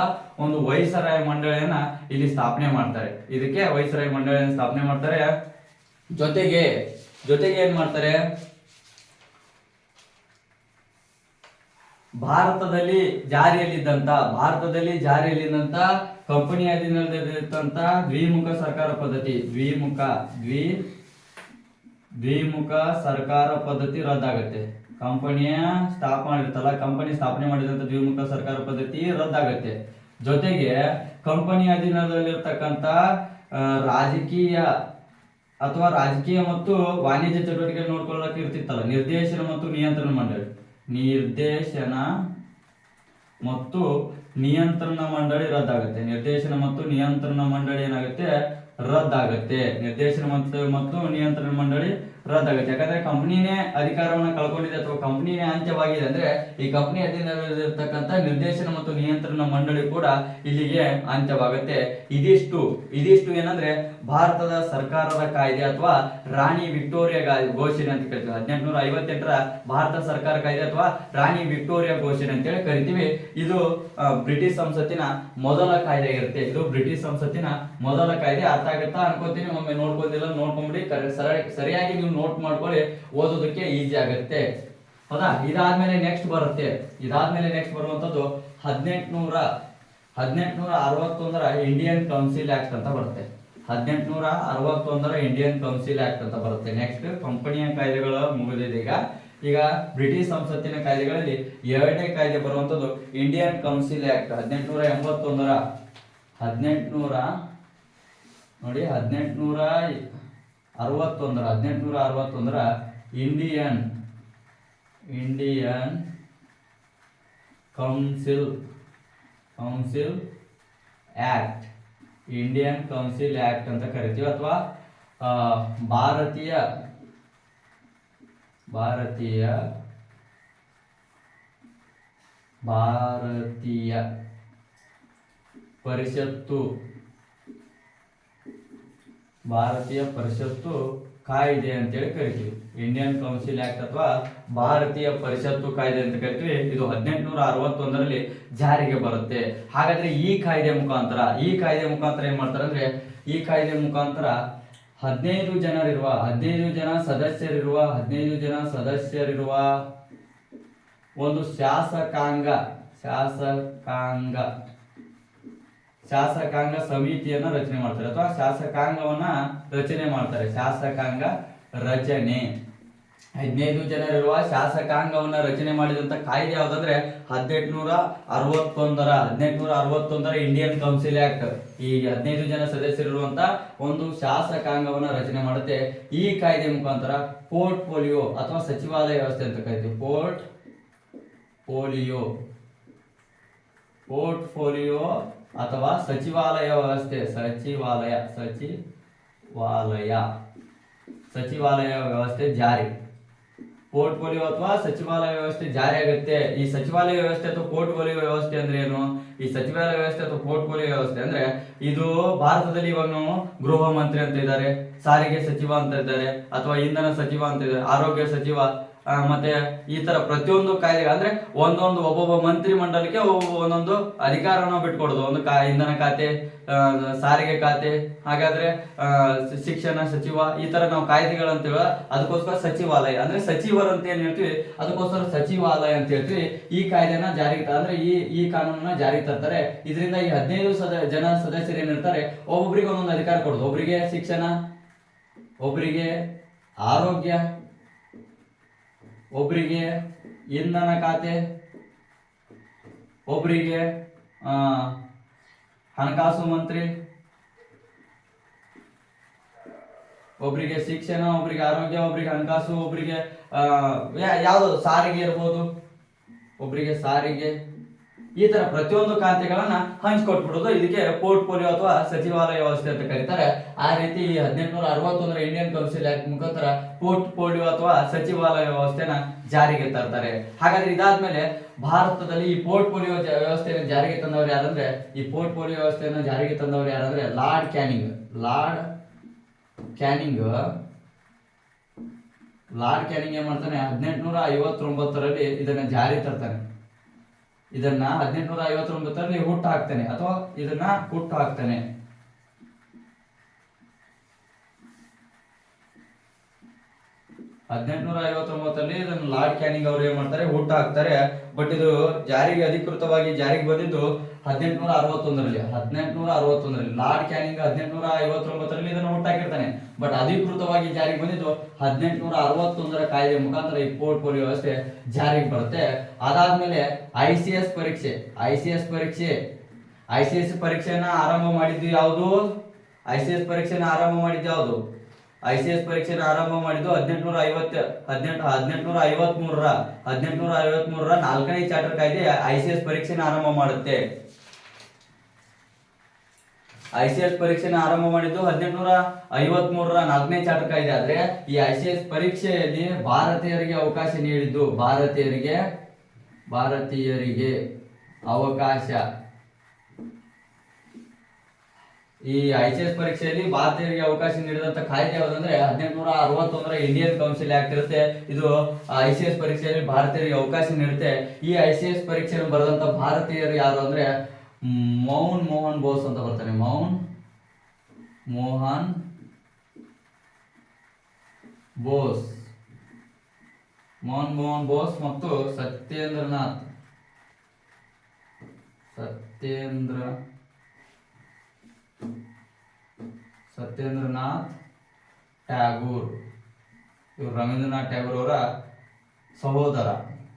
ಒಂದು ವೈಸರಾಯ ಮಂಡಳಿಯನ್ನ ಇಲ್ಲಿ ಸ್ಥಾಪನೆ ಮಾಡ್ತಾರೆ. ಇದಕ್ಕೆ ವೈಸರಾಯ ಮಂಡಳಿಯನ್ನು ಸ್ಥಾಪನೆ ಮಾಡ್ತಾರೆ. ಜೊತೆಗೆ ಏನ್ ಮಾಡ್ತಾರೆ? ಭಾರತದಲ್ಲಿ ಜಾರಿಯಲ್ಲಿದ್ದಂತ ಕಂಪನಿ ಅಧೀನದಲ್ಲಿದ್ದಂತ ದ್ವಿಮುಖ ಸರ್ಕಾರ ಪದ್ಧತಿ, ದ್ವಿಮುಖ ಸರ್ಕಾರ ಪದ್ಧತಿ ರದ್ದಾಗುತ್ತೆ. ಕಂಪನಿ ಸ್ಥಾಪನೆ ಮಾಡಿದಂತ ದ್ವಿಮುಖ ಸರ್ಕಾರ ಪದ್ಧತಿ ರದ್ದಾಗುತ್ತೆ. ಜೊತೆಗೆ ಕಂಪನಿ ಅಧೀನದಲ್ಲಿರ್ತಕ್ಕಂಥ ರಾಜಕೀಯ ಮತ್ತು ವಾಣಿಜ್ಯ ಚಟುವಟಿಕೆ ನೋಡ್ಕೊಳ್ಳಕ್ಕೆ ಇರ್ತಿತ್ತಲ್ಲ, ನಿರ್ದೇಶನ ಮತ್ತು ನಿಯಂತ್ರಣ ಮಂಡಳಿ ರದ್ದಾಗುತ್ತೆ. ನಿರ್ದೇಶನ ಮತ್ತು ನಿಯಂತ್ರಣ ಮಂಡಳಿ ಏನಾಗುತ್ತೆ? ರದ್ದಾಗುತ್ತೆ. ನಿರ್ದೇಶನ ಮತ್ತು ನಿಯಂತ್ರಣ ಮಂಡಳಿ ರದ್ದಾಗುತ್ತೆ. ಯಾಕಂದ್ರೆ ಕಂಪನಿನೇ ಅಧಿಕಾರವನ್ನು ಕಳ್ಕೊಂಡಿದೆ ಅಥವಾ ಕಂಪನಿನೇ ಅಂತ್ಯವಾಗಿದೆ ಅಂದ್ರೆ ಈ ಕಂಪನಿ ಅಧೀನದಲ್ಲಿರ್ತಕ್ಕಂಥ ನಿರ್ದೇಶನ ಮತ್ತು ನಿಯಂತ್ರಣ ಮಂಡಳಿ ಕೂಡ ಇಲ್ಲಿಗೆ ಅಂತ್ಯವಾಗುತ್ತೆ. ಇದಿಷ್ಟು ಏನಂದ್ರೆ ಭಾರತದ ಸರ್ಕಾರದ ಕಾಯ್ದೆ ಅಥವಾ ರಾಣಿ ವಿಕ್ಟೋರಿಯಾ ಘೋಷಣೆ ಅಂತ ಕರಿತೀವಿ. 1858ರ ಭಾರತ ಸರ್ಕಾರ ಕಾಯ್ದೆ ಅಥವಾ ರಾಣಿ ವಿಕ್ಟೋರಿಯಾ ಘೋಷಣೆ ಅಂತೇಳಿ ಕರಿತೀವಿ. ಇದು ಬ್ರಿಟಿಷ್ ಸಂಸತ್ತಿನ ಮೊದಲ ಕಾಯ್ದೆ ಆಗಿರುತ್ತೆ. ಇದು ಬ್ರಿಟಿಷ್ ಸಂಸತ್ತಿನ ಮೊದಲ ಕಾಯ್ದೆ. ಅರ್ಥ ಆಗುತ್ತಾ ಅನ್ಕೋತೀನಿ. ಒಮ್ಮೆ ನೋಡ್ಕೊಂಡಿಲ್ಲ ನೋಡ್ಕೊಂಡ್ಬಿಡಿ, ಸರಿಯಾಗಿ ನೀವು ನೋಟ್ ಮಾಡ್ಕೊಳ್ಳಿ, ಓದೋದಕ್ಕೆ ಈಸಿ ಆಗುತ್ತೆ. ಹೌದಾ? ಇದಾದ್ಮೇಲೆ ನೆಕ್ಸ್ಟ್ ಬರುವಂತದ್ದು 1861ರ ಇಂಡಿಯನ್ ಕೌನ್ಸಿಲ್ ಆಕ್ಟ್ ಅಂತ ಬರುತ್ತೆ. 1861ರ ಇಂಡಿಯನ್ ಕೌನ್ಸಿಲ್ ಆಕ್ಟ್ ಅಂತ ಬರುತ್ತೆ. ನೆಕ್ಸ್ಟ್ ಕಂಪನಿಯ ಕಾಯ್ದೆಗಳು ಮುಗಿದಿದೆ. ಈಗ ಬ್ರಿಟಿಷ್ ಸಂಸತ್ತಿನ ಕಾಯ್ದೆಗಳಲ್ಲಿ ಎರಡನೇ ಕಾಯ್ದೆ ಬರುವಂತದ್ದು ಇಂಡಿಯನ್ ಕೌನ್ಸಿಲ್ ಆಕ್ಟ್. 1861ರ ಇಂಡಿಯನ್ ಕೌನ್ಸಿಲ್ ಆಕ್ಟ್ ಅಂತ ಕರಿತೀವಿ. ಅಥವಾ ಭಾರತೀಯ ಪರಿಷತ್ತು ಕಾಯ್ದೆ ಅಂತೇಳಿ ಕರಿತೀವಿ. ಇಂಡಿಯನ್ ಕೌನ್ಸಿಲ್ ಆಕ್ಟ್ ಅಥವಾ ಭಾರತೀಯ ಪರಿಷತ್ತು ಕಾಯ್ದೆ ಅಂತ ಕರಿತೀವಿ. ಇದು 1861ರಲ್ಲಿ ಜಾರಿಗೆ ಬರುತ್ತೆ. ಹಾಗಾದ್ರೆ ಈ ಕಾಯ್ದೆ ಮುಖಾಂತರ ಏನ್ ಮಾಡ್ತಾರೆ ಅಂದ್ರೆ, ಈ ಕಾಯ್ದೆ ಮುಖಾಂತರ 15 ಜನ ಸದಸ್ಯರಿರುವ ಒಂದು ಶಾಸಕಾಂಗ ಸಮಿತಿಯನ್ನ ರಚನೆ ಮಾಡ್ತಾರೆ ಅಥವಾ ಶಾಸಕಾಂಗವನ್ನ ರಚನೆ ಮಾಡ್ತಾರೆ. 15 ಜನರಿರುವ ಶಾಸಕಾಂಗವನ್ನ ರಚನೆ ಮಾಡಿದಂತ ಕಾಯ್ದೆ ಯಾವ್ದಂದ್ರೆ 1861ರ ಇಂಡಿಯನ್ ಕೌನ್ಸಿಲ್ ಆಕ್ಟ್. ಈ 15 ಜನ ಸದಸ್ಯರಿರುವಂತ ಒಂದು ಶಾಸಕಾಂಗವನ್ನ ರಚನೆ ಮಾಡುತ್ತೆ. ಈ ಕಾಯ್ದೆ ಮುಖಾಂತರ ಪೋರ್ಟ್ಫೋಲಿಯೋ ಅಥವಾ ಸಚಿವಾಲಯ ವ್ಯವಸ್ಥೆ ಅಂತ ಕರಿತೀವಿ. ಪೋರ್ಟ್ಫೋಲಿಯೋ ಅಥವಾ ಸಚಿವಾಲಯ ವ್ಯವಸ್ಥೆ. ಸಚಿವಾಲಯ ವ್ಯವಸ್ಥೆ ಜಾರಿ. ಪೋರ್ಟ್ಫೋಲಿಯೋ ಅಥವಾ ಸಚಿವಾಲಯ ವ್ಯವಸ್ಥೆ ಜಾರಿ ಆಗುತ್ತೆ. ಈ ಸಚಿವಾಲಯ ವ್ಯವಸ್ಥೆ ಅಥವಾ ಪೋರ್ಟ್ಫೋಲಿಯೋ ವ್ಯವಸ್ಥೆ ಅಂದ್ರೆ ಏನು? ಈ ಸಚಿವಾಲಯ ವ್ಯವಸ್ಥೆ ಅಥವಾ ಪೋರ್ಟ್ಫೋಲಿಯೋ ವ್ಯವಸ್ಥೆ ಅಂದ್ರೆ ಇದು ಭಾರತದಲ್ಲಿ ಇವಾಗ ನಾವು ಗೃಹ ಮಂತ್ರಿ ಅಂತ ಇದ್ದಾರೆ, ಸಾರಿಗೆ ಸಚಿವ ಅಂತ ಇದ್ದಾರೆ, ಅಥವಾ ಇಂಧನ ಸಚಿವ ಅಂತ ಇದ್ದಾರೆ, ಆರೋಗ್ಯ ಸಚಿವ, ಮತ್ತೆ ಈ ತರ ಪ್ರತಿಯೊಂದು ಕಾಯ್ದೆ ಅಂದ್ರೆ ಒಬ್ಬೊಬ್ಬ ಮಂತ್ರಿ ಮಂಡಲಕ್ಕೆ ಒಂದೊಂದು ಅಧಿಕಾರವನ್ನು ಬಿಟ್ಕೊಡೋದು. ಒಂದು ಇಂಧನ ಖಾತೆ, ಸಾರಿಗೆ ಖಾತೆ, ಹಾಗಾದ್ರೆ ಶಿಕ್ಷಣ ಸಚಿವ, ಈ ತರ ನಾವು ಕಾಯ್ದೆಗಳಂತ ಹೇಳ. ಅದಕ್ಕೋಸ್ಕರ ಸಚಿವಾಲಯ ಅಂದ್ರೆ ಸಚಿವರು ಅಂತ ಏನ್ ಹೇಳ್ತೀವಿ, ಅದಕ್ಕೋಸ್ಕರ ಸಚಿವಾಲಯ ಅಂತ ಹೇಳ್ತೀವಿ. ಈ ಕಾಯ್ದೆನ ಜಾರಿಗೆ ಅಂದ್ರೆ ಈ ಕಾನೂನನ್ನ ಜಾರಿಗೆ ತರ್ತಾರೆ. ಇದರಿಂದ ಈ 15 ಜನ ಸದಸ್ಯರು ಏನಿರ್ತಾರೆ ಒಬ್ಬೊಬ್ಬರಿಗೆ ಒಂದೊಂದು ಅಧಿಕಾರ ಕೊಡೋದು. ಒಬ್ಬರಿಗೆ ಶಿಕ್ಷಣ, ಒಬ್ಬರಿಗೆ ಆರೋಗ್ಯ, ಒಬ್ಬರಿಗೆ ಇಂಧನ ಖಾತೆ, ಒಬ್ಬರಿಗೆ ಹಣಕಾಸು ಮಂತ್ರಿ, ಒಬ್ಬರಿಗೆ ಶಿಕ್ಷಣ, ಒಬ್ಬರಿಗೆ ಆರೋಗ್ಯ, ಒಬ್ಬರಿಗೆ ಹಣಕಾಸು, ಒಬ್ಬರಿಗೆ ಯಾವುದು ಸಾರಿಗೆ ಇರ್ಬೋದು, ಒಬ್ಬರಿಗೆ ಸಾರಿಗೆ, ಈ ತರ ಪ್ರತಿಯೊಂದು ಖಾತೆಗಳನ್ನ ಹಂಚ್ಕೊಟ್ಬಿಡೋದು. ಇದಕ್ಕೆ ಪೋರ್ಟ್ಫೋಲಿಯೋ ಅಥವಾ ಸಚಿವಾಲಯ ವ್ಯವಸ್ಥೆ ಅಂತ ಕರೀತಾರೆ. ಆ ರೀತಿ 1861ರ ಇಂಡಿಯನ್ ಕೌನ್ಸಿಲ್ ಆಕ್ಟ್ ಮುಖಾಂತರ ಪೋರ್ಟ್ಫೋಲಿಯೋ ಅಥವಾ ಸಚಿವಾಲಯ ವ್ಯವಸ್ಥೆನ ಜಾರಿಗೆ ತರ್ತಾರೆ. ಹಾಗಾದ್ರೆ ಇದಾದ್ಮೇಲೆ ಭಾರತದಲ್ಲಿ ಈ ಪೋರ್ಟ್ಫೋಲಿಯೋ ವ್ಯವಸ್ಥೆಯನ್ನು ಜಾರಿಗೆ ತಂದವರು ಯಾರಂದ್ರೆ, ಈ ಪೋರ್ಟ್ಫೋಲಿಯೋ ವ್ಯವಸ್ಥೆಯನ್ನು ಜಾರಿಗೆ ತಂದವರು ಯಾರಂದ್ರೆ ಲಾರ್ಡ್ ಕ್ಯಾನಿಂಗ್ ಏನ್ ಮಾಡ್ತಾನೆ, 1859ರಲ್ಲಿ ಇದನ್ನ ಜಾರಿ ತರ್ತಾನೆ. ಇದನ್ನ 1859ರಲ್ಲಿ ಹುಟ್ಟು ಹಾಕ್ತಾನೆ ಅಥವಾ ಇದನ್ನ ಹುಟ್ಟು ಹಾಕ್ತಾನೆ. 1859ರಲ್ಲಿ ಇದನ್ನು ಲಾರ್ಡ್ ಕ್ಯಾನಿಂಗ್ ಅವರು ಏನ್ ಮಾಡ್ತಾರೆ, ಹುಟ್ಟು ಹಾಕ್ತಾರೆ. ಬಟ್ ಇದು ಅಧಿಕೃತವಾಗಿ ಜಾರಿಗೆ ಬಂದಿದ್ದು 1861ರಲ್ಲಿ. ಲಾರ್ಡ್ ಕ್ಯಾನಿಂಗ್ 1859ರಲ್ಲಿ ಇದನ್ನು ಹುಟ್ಟಾಕಿರ್ತಾನೆ. ಬಟ್ ಅಧಿಕೃತವಾಗಿ ಜಾರಿಗೆ ಬಂದಿದ್ದು 1861ರ ಕಾಯ್ದೆ ಮುಖಾಂತರ ಈ ಪೋರ್ಟ್ಫೋಲಿಯೋ ವ್ಯವಸ್ಥೆ ಜಾರಿಗೆ ಬರುತ್ತೆ. ಅದಾದ್ಮೇಲೆ ICS ಪರೀಕ್ಷೆಯನ್ನ ಆರಂಭ ಮಾಡಿದ್ದು ಯಾವುದು? ICS ಪರೀಕ್ಷೆನ ಆರಂಭ ಮಾಡಿದ್ದು 1853ರ 4ನೇ ಚಾರ್ಟರ್ ಕಾಯ್ದೆ ICS ಪರೀಕ್ಷೆನ ಆರಂಭ ಮಾಡುತ್ತೆ. ICS ಪರೀಕ್ಷೆನ ಆರಂಭ ಮಾಡಿದ್ದು 1853ರ 4ನೇ ಚಾರ್ಟರ್ ಕಾಯ್ದೆ. ಆದ್ರೆ ಈ ICS ಪರೀಕ್ಷೆಯಲ್ಲಿ ಭಾರತೀಯರಿಗೆ ಅವಕಾಶ ನೀಡಿದ್ದು, ಭಾರತೀಯರಿಗೆ ಅವಕಾಶ, ಈ ICS ಪರೀಕ್ಷೆಯಲ್ಲಿ ಭಾರತೀಯರಿಗೆ ಅವಕಾಶ ನೀಡಿದಂತ ಕಾಯ್ದೆ ಯಾವುದಂದ್ರೆ 1861ರ ಇಂಡಿಯನ್ ಕೌನ್ಸಿಲ್ ಆಕ್ಟ್ ಇರುತ್ತೆ. ಇದು ICS ಪರೀಕ್ಷೆಯಲ್ಲಿ ಭಾರತೀಯರಿಗೆ ಅವಕಾಶ ನೀಡುತ್ತೆ. ಈ ICS ಪರೀಕ್ಷೆಯನ್ನು ಬರೆದಂತ ಭಾರತೀಯರು ಯಾರು ಅಂದ್ರೆ ಮೌನ್ ಮೋಹನ್ ಬೋಸ್ ಅಂತ ಬರ್ತಾರೆ. ಮೌನ್ ಮೋಹನ್ ಬೋಸ್ ಮತ್ತು ಸತ್ಯೇಂದ್ರನಾಥ್ ಟ್ಯಾಗೂರ್. ಇವರು ರವೀಂದ್ರನಾಥ್ ಟ್ಯಾಗೂರ್ ಅವರ ಸಹೋದರ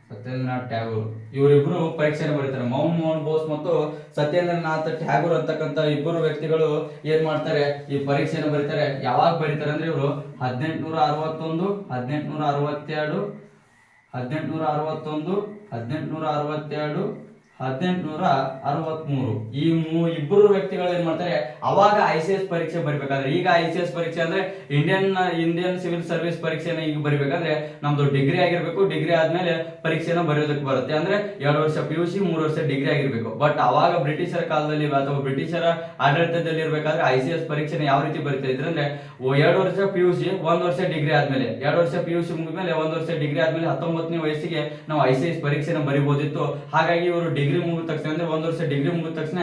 ಸತ್ಯೇಂದ್ರನಾಥ್ ಟ್ಯಾಗೂರ್. ಇವರಿಬ್ರು ಪರೀಕ್ಷೆಯನ್ನು ಬರೀತಾರೆ. ಮೋಹನ್ ಬೋಸ್ ಮತ್ತು ಸತ್ಯೇಂದ್ರನಾಥ್ ಟ್ಯಾಗೂರ್ ಅಂತಕ್ಕಂಥ ಇಬ್ಬರು ವ್ಯಕ್ತಿಗಳು ಏನ್ ಮಾಡ್ತಾರೆ, ಈ ಪರೀಕ್ಷೆಯನ್ನು ಬರೀತಾರೆ. ಯಾವಾಗ ಬರೀತಾರೆ ಅಂದ್ರೆ ಇವರು 1861, 1862, 1863 ಈ ಇಬ್ಬರು ವ್ಯಕ್ತಿಗಳು ಏನ್ ಮಾಡ್ತಾರೆ, ಅವಾಗ ICS ಪರೀಕ್ಷೆ ಬರಿಬೇಕಾದ್ರೆ, ಈಗ ICS ಪರೀಕ್ಷೆ ಅಂದ್ರೆ ಇಂಡಿಯನ್ ಸಿವಿಲ್ ಸರ್ವಿಸ್ ಪರೀಕ್ಷೆನ ಈಗ ಬರಿಬೇಕಾದ್ರೆ ನಮ್ದು ಡಿಗ್ರಿ ಆಗಿರ್ಬೇಕು. ಡಿಗ್ರಿ ಆದ್ಮೇಲೆ ಪರೀಕ್ಷೆನ ಬರೆಯೋದಕ್ಕೆ ಬರುತ್ತೆ. ಅಂದ್ರೆ 2 ವರ್ಷ PUC, 3 ವರ್ಷ ಡಿಗ್ರಿ ಆಗಿರ್ಬೇಕು. ಬಟ್ ಅವಾಗ ಬ್ರಿಟಿಷರ ಕಾಲದಲ್ಲಿ ಅಥವಾ ಬ್ರಿಟಿಷರ ಆಡಳಿತದಲ್ಲಿ ಇರ್ಬೇಕಾದ್ರೆ ICS ಪರೀಕ್ಷೆನ ಯಾವ ರೀತಿ ಬರೀತಾ ಇದ್ರೆ ಅಂದ್ರೆ 2 ವರ್ಷ PUC, 1 ವರ್ಷ ಡಿಗ್ರಿ ಆದ್ಮೇಲೆ, 2 ವರ್ಷ PUC ಮುಗಿದ್ಮೇಲೆ 1 ವರ್ಷ ಡಿಗ್ರಿ ಆದ್ಮೇಲೆ 19ನೇ ವಯಸ್ಸಿಗೆ ನಾವು ICS ಪರೀಕ್ಷೆನ ಬರಿಬಹುದಿತ್ತು. ಹಾಗಾಗಿ ಇವರು ಡಿಗ್ರಿ ಮುಗಿದ ತಕ್ಷಣ ಅಂದ್ರೆ 1 ವರ್ಷ ಡಿಗ್ರಿ ಮುಗಿದ ತಕ್ಷಣ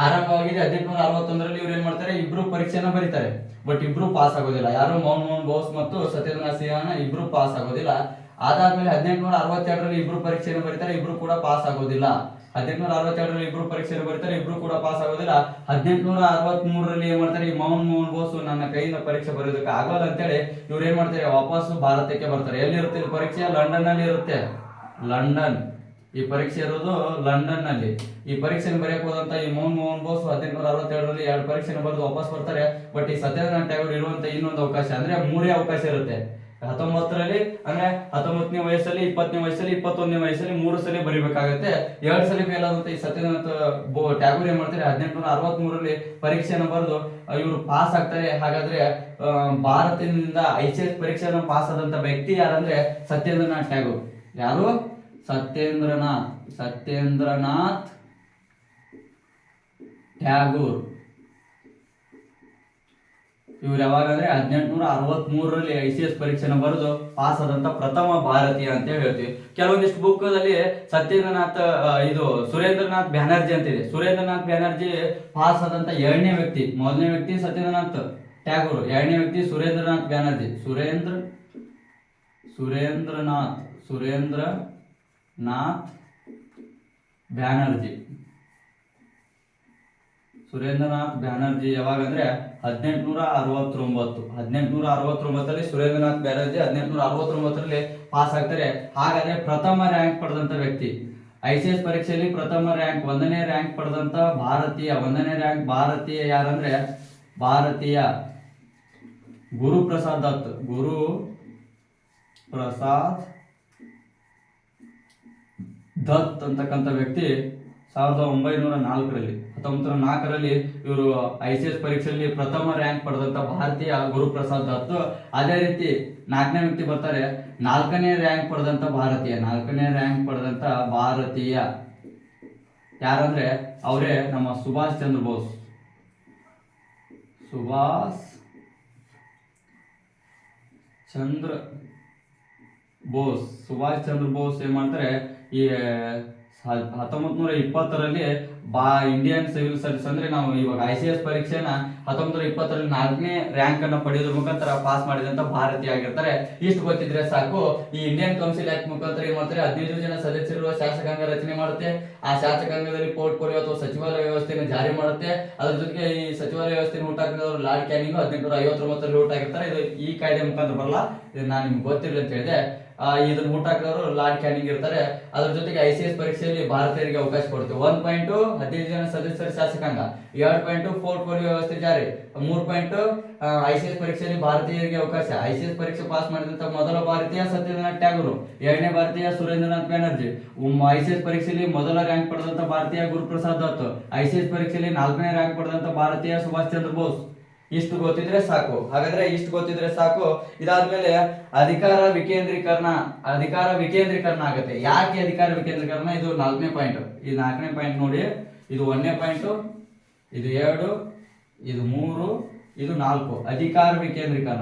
ಆರಂಭವಾಗಿದೆ 1861ರಲ್ಲಿ ಇವ್ರು ಏನ್ ಮಾಡ್ತಾರೆ, ಇಬ್ರು ಪರೀಕ್ಷೆನ ಬರೀತಾರೆ. ಬಟ್ ಇಬ್ರು ಪಾಸ್ ಆಗೋದಿಲ್ಲ. ಯಾರು ಮೋಹನ್ ಬೋಸ್ ಮತ್ತು ಸತ್ಯೇಂದ್ರನಾಥ್ ಸಿನ್ಹಾ ಇಬ್ರು ಪಾಸ್ ಆಗೋದಿಲ್ಲ. ಅದಾದ್ಮೇಲೆ 1862ರಲ್ಲಿ ಇಬ್ರು ಪರೀಕ್ಷೆನ ಬರೀತಾರೆ, ಇಬ್ರು ಕೂಡ ಪಾಸ್ ಆಗೋದಿಲ್ಲ. 1862ರಲ್ಲಿ ಇಬ್ರು ಪರೀಕ್ಷೆಯನ್ನು ಬರೀತಾರೆ, ಇಬ್ರು ಕೂಡ ಪಾಸ್ ಆಗೋದಿಲ್ಲ. 1863ರಲ್ಲಿ ಏನ್ ಮಾಡ್ತಾರೆ, ಈ ಮೋಹನ್ ಬೋಸ್ ನನ್ನ ಕೈಯಿಂದ ಪರೀಕ್ಷೆ ಬರೆಯೋದಕ್ಕೆ ಆಗೋಲ್ಲ ಅಂತೇಳಿ ಇವ್ರು ಏನ್ ಮಾಡ್ತಾರೆ, ವಾಪಸ್ ಭಾರತಕ್ಕೆ ಬರ್ತಾರೆ. ಎಲ್ಲಿರುತ್ತೆ ಈ ಪರೀಕ್ಷೆ? ಲಂಡನ್ ನಲ್ಲಿ ಇರುತ್ತೆ. ಲಂಡನ್, ಈ ಪರೀಕ್ಷೆ ಇರೋದು ಲಂಡನ್ ನಲ್ಲಿ. ಈ ಪರೀಕ್ಷೆಯನ್ನು ಬರೆಯಕ್ಕೆ ಹೋದಂತ ಈ ಮೋಹನ್ ಬೋಸ್ 1862ರಲ್ಲಿ 2 ಪರೀಕ್ಷೆನ ಬರೆದು ವಾಪಸ್ ಬರ್ತಾರೆ. ಬಟ್ ಈ ಸತ್ಯೇಂದ್ರನಾಥ್ ಟ್ಯಾಗೂರ್ ಇರುವಂತ ಇನ್ನೊಂದು ಅವಕಾಶ ಅಂದ್ರೆ 3 ಅವಕಾಶ ಇರುತ್ತೆ. 19ರಲ್ಲಿ ಅಂದ್ರೆ 19ನೇ ವಯಸ್ಸಲ್ಲಿ, 20ನೇ ವಯಸ್ಸಲ್ಲಿ, 21ನೇ ವಯಸ್ಸಲ್ಲಿ 3 ಸಲ ಬರಿಬೇಕಾಗುತ್ತೆ. 2 ಸಲ ಫೇಲ್ ಆದಂತ ಈ ಸತ್ಯೇಂದ್ರನಾಥ್ ಟ್ಯಾಗೂರ್ ಏನ್ ಮಾಡ್ತಾರೆ, 1863ರಲ್ಲಿ ಪರೀಕ್ಷೆಯನ್ನು ಬರೆದು ಇವರು ಪಾಸ್ ಆಗ್ತಾರೆ. ಹಾಗಾದ್ರೆ ಭಾರತದಿಂದ ICS ಪರೀಕ್ಷೆಯನ್ನು ಪಾಸ್ ಆದಂತ ವ್ಯಕ್ತಿ ಯಾರಂದ್ರೆ ಸತ್ಯೇಂದ್ರನಾಥ್ ಟ್ಯಾಗೂರ್. ಯಾರು? ಸತ್ಯೇಂದ್ರನಾಥ್ ಟ್ಯಾಗೂರ್. ಇವ್ರು ಯಾವಾಗ ಅಂದ್ರೆ 1863ರಲ್ಲಿ ICS ಪರೀಕ್ಷೆನ ಬರೆದು ಪಾಸ್ ಆದಂತ ಪ್ರಥಮ ಭಾರತೀಯ ಅಂತ ಹೇಳ್ತೀವಿ. ಕೆಲವೊಂದಿಷ್ಟು ಬುಕ್ ದಲ್ಲಿ ಸತ್ಯೇಂದ್ರನಾಥ್ ಸುರೇಂದ್ರನಾಥ್ ಬ್ಯಾನರ್ಜಿ ಅಂತ ಇದೆ. ಸುರೇಂದ್ರನಾಥ್ ಬ್ಯಾನರ್ಜಿ ಪಾಸ್ ಆದಂತ 2ನೇ ವ್ಯಕ್ತಿ. 1ನೇ ವ್ಯಕ್ತಿ ಸತ್ಯೇಂದ್ರನಾಥ್ ಟ್ಯಾಗೂರ್, 2ನೇ ವ್ಯಕ್ತಿ ಸುರೇಂದ್ರನಾಥ್ ಬ್ಯಾನರ್ಜಿ. ಸುರೇಂದ್ರನಾಥ್ ಬ್ಯಾನರ್ಜಿ ಯಾವಾಗ ಅಂದ್ರೆ 1869ರಲ್ಲಿ ಸುರೇಂದ್ರನಾಥ್ ಬ್ಯಾನರ್ಜಿ 1869ರಲ್ಲಿ ಪಾಸ್ ಆಗ್ತಾರೆ. ಹಾಗಾದ್ರೆ ಪ್ರಥಮ ರ್ಯಾಂಕ್ ಪಡೆದಂತ ವ್ಯಕ್ತಿ ICS ಪರೀಕ್ಷೆಯಲ್ಲಿ ಪ್ರಥಮ ರ್ಯಾಂಕ್ 1ನೇ ರ್ಯಾಂಕ್ ಪಡೆದಂತ ಭಾರತೀಯ ಯಾರಂದ್ರೆ ಗುರುಪ್ರಸಾದ್ ದತ್ ಅಂತಕ್ಕಂಥ ವ್ಯಕ್ತಿ 1904ರಲ್ಲಿ ಇವರು ICS ಪರೀಕ್ಷೆಯಲ್ಲಿ ಪ್ರಥಮ ರ್ಯಾಂಕ್ ಪಡೆದಂತ ಭಾರತೀಯ ಗುರುಪ್ರಸಾದ್ ದತ್. ಅದೇ ರೀತಿ 4ನೇ ವ್ಯಕ್ತಿ ಬರ್ತಾರೆ, 4ನೇ ರ್ಯಾಂಕ್ ಪಡೆದಂತ ಭಾರತೀಯ ಯಾರಂದ್ರೆ ಅವರೇ ನಮ್ಮ ಸುಭಾಷ್ ಚಂದ್ರ ಬೋಸ್ ಏನ್ ಮಾಡ್ತಾರೆ, ಈ 1920ರಲ್ಲಿ ಇಂಡಿಯನ್ ಸಿವಿಲ್ ಸರ್ವಿಸ್ ಅಂದ್ರೆ ನಾವು ಇವಾಗ ICS ಪರೀಕ್ಷೆನ 1920ರಲ್ಲಿ 4ನೇ ರ್ಯಾಂಕ್ ಅನ್ನು ಪಡೆಯೋದ್ರ ಮುಖಾಂತರ ಪಾಸ್ ಮಾಡಿದಂತ ಭಾರತೀಯ ಆಗಿರ್ತಾರೆ. ಇಷ್ಟು ಗೊತ್ತಿದ್ರೆ ಸಾಕು. ಈ ಇಂಡಿಯನ್ ಕೌನ್ಸಿಲ್ ಆಕ್ಟ್ ಮುಖಾಂತರ ಏನ್ ಮಾಡ್ತಾರೆ, 15 ಜನ ಸದಸ್ಯರಿರುವ ಶಾಸಕಾಂಗ ರಚನೆ ಮಾಡುತ್ತೆ. ಆ ಶಾಸಕಾಂಗದಲ್ಲಿ ಪೋರ್ಟ್ಫೋಲಿಯೋ ಅಥವಾ ಸಚಿವಾಲಯ ವ್ಯವಸ್ಥೆಯನ್ನು ಜಾರಿ ಮಾಡುತ್ತೆ. ಅದ್ರ ಜೊತೆಗೆ ಈ ಸಚಿವಾಲಯ ವ್ಯವಸ್ಥೆಯನ್ನು ಹುಟ್ಟಾಕಿದವರು ಲಾರ್ಡ್ ಕ್ಯಾನಿಂಗ್ 1859ರಲ್ಲಿ ಹುಟ್ಟಾಕಿರ್ತಾರೆ. ಇದು ಈ ಕಾಯ್ದೆ ಮುಖಾಂತರ ಬರಲ್ಲ, ಇದು ನಾನು ನಿಮ್ಗೆ ಗೊತ್ತಿರಲಿ ಅಂತ ಹೇಳಿದೆ. ಇದನ್ನ ಊಟ ಹಾಕಿದವರು ಲಾರ್ಡ್ ಕ್ಯಾನಿಂಗ್ ಇರ್ತಾರೆ. ಅದ್ರ ಜೊತೆಗೆ ICS ಪರೀಕ್ಷೆಯಲ್ಲಿ ಭಾರತೀಯರಿಗೆ ಅವಕಾಶ ಕೊಡುತ್ತೆ. 1 ಪಾಯಿಂಟ್ 15 ಜನ ಸದಸ್ಯರ ಶಾಸಕಾಂಗ, 2 ಪಾಯಿಂಟ್ ಪೋರ್ಟ್ಫೋಲಿಯೋ ವ್ಯವಸ್ಥೆ ಜಾರಿ, 3 ಪಾಯಿಂಟ್ ICS ಪರೀಕ್ಷೆಯಲ್ಲಿ ಭಾರತೀಯರಿಗೆ ಅವಕಾಶ. ICS ಪರೀಕ್ಷೆ ಪಾಸ್ ಮಾಡಿದಂತ ಮೊದಲ ಭಾರತೀಯ ಸತ್ಯೇಂದ್ರನಾಥ್ ಟ್ಯಾಗೂರ್, 2ನೇ ಭಾರತೀಯ ಸುರೇಂದ್ರನಾಥ್ ಬ್ಯಾನರ್ಜಿ, ICS ಪರೀಕ್ಷೆಯಲ್ಲಿ ಮೊದಲ ರ್ಯಾಂಕ್ ಪಡೆದಂತ ಭಾರತೀಯ ಗುರುಪ್ರಸಾದ್ ದತ್, ICS ಪರೀಕ್ಷೆಯಲ್ಲಿ 4ನೇ ರ್ಯಾಂಕ್ ಪಡೆದಂತ ಭಾರತೀಯ ಸುಭಾಷ್ ಚಂದ್ರ ಬೋಸ್. ಇಷ್ಟು ಗೊತ್ತಿದ್ರೆ ಸಾಕು. ಹಾಗಾದ್ರೆ ಇಷ್ಟು ಗೊತ್ತಿದ್ರೆ ಸಾಕು. ಇದಾದ್ಮೇಲೆ ಅಧಿಕಾರ ವಿಕೇಂದ್ರೀಕರಣ ಆಗುತ್ತೆ. ಯಾಕೆ ಅಧಿಕಾರ ವಿಕೇಂದ್ರೀಕರಣ? ಇದು 4ನೇ ಪಾಯಿಂಟ್. ಈ 4ನೇ ಪಾಯಿಂಟ್ ನೋಡಿ, ಇದು 1ನೇ ಪಾಯಿಂಟ್, ಇದು 2, ಇದು 3, ಇದು 4. ಅಧಿಕಾರ ವಿಕೇಂದ್ರೀಕರಣ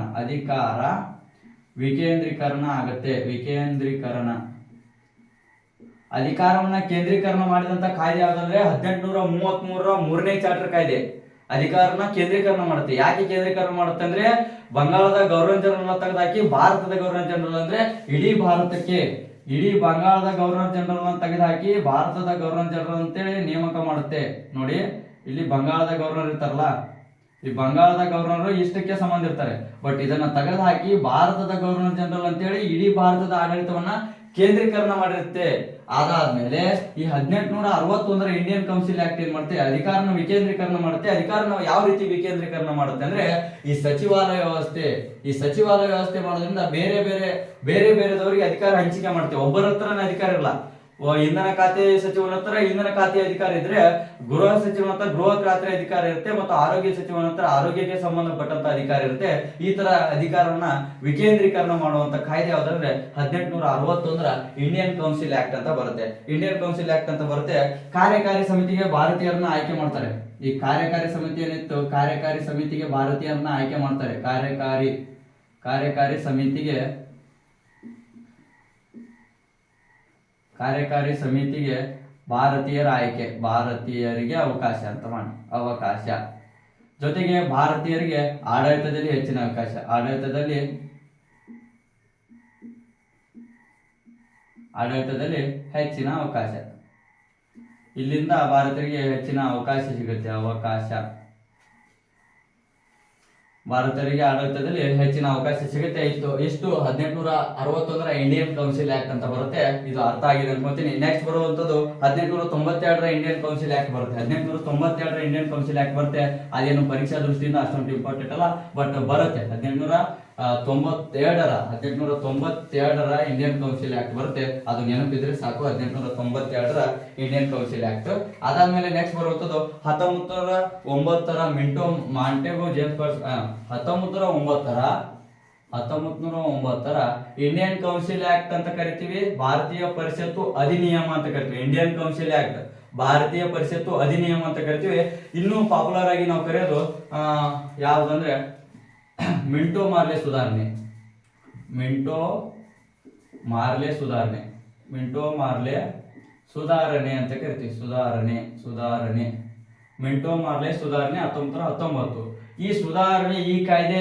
ಆಗುತ್ತೆ. ಅಧಿಕಾರವನ್ನ ಕೇಂದ್ರೀಕರಣ ಮಾಡಿದಂತ ಕಾಯ್ದೆ ಯಾವ್ದಂದ್ರೆ 1833 3ನೇ ಚಾರ್ಟರ್ ಕಾಯ್ದೆ ಅಧಿಕಾರನ ಕೇಂದ್ರೀಕರಣ ಮಾಡುತ್ತೆ. ಯಾಕೆ ಕೇಂದ್ರೀಕರಣ ಮಾಡುತ್ತೆ ಅಂದ್ರೆ, ಬಂಗಾಳದ ಗವರ್ನರ್ ಜನರಲ್ ತೆಗೆದಾಕಿ ಭಾರತದ ಗವರ್ನರ್ ಜನರಲ್ ಅಂದ್ರೆ ಇಡೀ ಬಂಗಾಳದ ಗವರ್ನರ್ ಜನರಲ್ ತೆಗೆದುಹಾಕಿ ಭಾರತದ ಗವರ್ನರ್ ಜನರಲ್ ಅಂತೇಳಿ ನೇಮಕ ಮಾಡುತ್ತೆ. ನೋಡಿ, ಇಲ್ಲಿ ಬಂಗಾಳದ ಗವರ್ನರ್ ಇರ್ತಾರಲ್ಲ, ಈ ಬಂಗಾಳದ ಗವರ್ನರ್ ಇಷ್ಟಕ್ಕೆ ಸಂಬಂಧ ಇರ್ತಾರೆ. ಬಟ್ ಇದನ್ನ ತೆಗೆದುಹಾಕಿ ಭಾರತದ ಗವರ್ನರ್ ಜನರಲ್ ಅಂತೇಳಿ ಇಡೀ ಭಾರತದ ಆಡಳಿತವನ್ನ ಕೇಂದ್ರೀಕರಣ ಮಾಡಿರುತ್ತೆ. ಅದಾದ್ಮೇಲೆ ಈ 1861 ಇಂಡಿಯನ್ ಕೌನ್ಸಿಲ್ ಆಕ್ಟ್ ಏನ್ ಮಾಡುತ್ತೆ? ಅಧಿಕಾರನ ವಿಕೇಂದ್ರೀಕರಣ ಮಾಡುತ್ತೆ. ಅಧಿಕಾರನ ಯಾವ ರೀತಿ ವಿಕೇಂದ್ರೀಕರಣ ಮಾಡುತ್ತೆ ಅಂದ್ರೆ, ಈ ಸಚಿವಾಲಯ ವ್ಯವಸ್ಥೆ ಮಾಡೋದ್ರಿಂದ ಬೇರೆ ಬೇರೆದವರಿಗೆ ಅಧಿಕಾರ ಹಂಚಿಕೆ ಮಾಡುತ್ತೆ. ಒಬ್ಬರ ಹತ್ರನೇ ಅಧಿಕಾರ ಇರಲ್ಲ. ಇಂಧನ ಖಾತೆ ಸಚಿವನ ಹತ್ರ ಇಂಧನ ಖಾತೆ ಅಧಿಕಾರ ಇದ್ರೆ, ಗೃಹ ಸಚಿವನ ಹತ್ರ ಗೃಹ ಖಾತೆ ಅಧಿಕಾರ ಇರುತ್ತೆ, ಮತ್ತು ಆರೋಗ್ಯ ಸಚಿವನ ಹತ್ರ ಆರೋಗ್ಯಕ್ಕೆ ಸಂಬಂಧಪಟ್ಟಂತ ಅಧಿಕಾರ ಇರುತ್ತೆ. ಈ ತರ ಅಧಿಕಾರವನ್ನ ವಿಕೇಂದ್ರೀಕರಣ ಮಾಡುವಂತ ಕಾಯ್ದೆ ಯಾವ್ದಂದ್ರೆ 1861 ಇಂಡಿಯನ್ ಕೌನ್ಸಿಲ್ ಆಕ್ಟ್ ಅಂತ ಬರುತ್ತೆ. ಕಾರ್ಯಕಾರಿ ಸಮಿತಿಗೆ ಭಾರತೀಯರನ್ನ ಆಯ್ಕೆ ಮಾಡ್ತಾರೆ. ಈ ಕಾರ್ಯಕಾರಿ ಸಮಿತಿ ಏನಿತ್ತು, ಕಾರ್ಯಕಾರಿ ಸಮಿತಿಗೆ ಭಾರತೀಯರನ್ನ ಆಯ್ಕೆ ಮಾಡ್ತಾರೆ. ಕಾರ್ಯಕಾರಿ ಸಮಿತಿಗೆ ಭಾರತೀಯರಿಗೆ ಅವಕಾಶ. ಜೊತೆಗೆ ಭಾರತೀಯರಿಗೆ ಆಡಳಿತದಲ್ಲಿ ಹೆಚ್ಚಿನ ಅವಕಾಶ. ಇಲ್ಲಿಂದ ಭಾರತೀಯರಿಗೆ ಹೆಚ್ಚಿನ ಅವಕಾಶ ಸಿಗುತ್ತೆ. ಭಾರತೀಯರಿಗೆ ಆಡಳಿತದಲ್ಲಿ ಹೆಚ್ಚಿನ ಅವಕಾಶ ಸಿಗುತ್ತೆ. ಇಷ್ಟು 1861 ಇಂಡಿಯನ್ ಕೌನ್ಸಿಲ್ ಆಕ್ಟ್ ಅಂತ ಬರುತ್ತೆ. ಇದು ಅರ್ಥ ಆಗಿದೆ ಅನ್ಕೋತೀನಿ. ನೆಕ್ಸ್ಟ್ ಬರುವಂತದ್ದು 1892 ಇಂಡಿಯನ್ ಕೌನ್ಸಿಲ್ ಆಕ್ಟ್ ಬರುತ್ತೆ. 1892 ಇಂಡಿಯನ್ ಕೌನ್ಸಿಲ್ ಆಕ್ಟ್ ಬರುತ್ತೆ. ಅದೇನು ಪರೀಕ್ಷಾ ದೃಷ್ಟಿಯಿಂದ ಅಷ್ಟೊಂದು ಇಂಪಾರ್ಟೆಂಟ್ ಅಲ್ಲ, ಬಟ್ ಬರುತ್ತೆ. 1892 ಇಂಡಿಯನ್ ಕೌನ್ಸಿಲ್ ಆಕ್ಟ್ ಬರುತ್ತೆ. ಅದು ನೆನಪಿದ್ರೆ ಸಾಕು, 1892 ಇಂಡಿಯನ್ ಕೌನ್ಸಿಲ್ ಆಕ್ಟ್. ಅದಾದ್ಮೇಲೆ ನೆಕ್ಸ್ಟ್ ಬರುವಂತದ್ದು 1909 Minto Montagu James 1909 Indian Council Act ಅಂತ ಕರಿತೀವಿ. ಭಾರತೀಯ ಪರಿಷತ್ತು ಅಧಿನಿಯಮ ಅಂತ ಕರಿತೀವಿ. ಇಂಡಿಯನ್ ಕೌನ್ಸಿಲ್ ಆಕ್ಟ್ ಭಾರತೀಯ ಪರಿಷತ್ತು ಅಧಿನಿಯಮ ಅಂತ ಕರಿತೀವಿ. ಇನ್ನೂ ಪಾಪ್ಯುಲರ್ ಆಗಿ ನಾವು ಕರೆಯೋದು ಯಾವ್ದಂದ್ರೆ ಮಿಂಟೋ ಮಾರ್ಲೆ ಸುಧಾರಣೆ ಅಂತ ಕರಿತೀವಿ. ಮಿಂಟೋ ಮಾರ್ಲೆ ಸುಧಾರಣೆ 1919. ಈ ಕಾಯ್ದೆ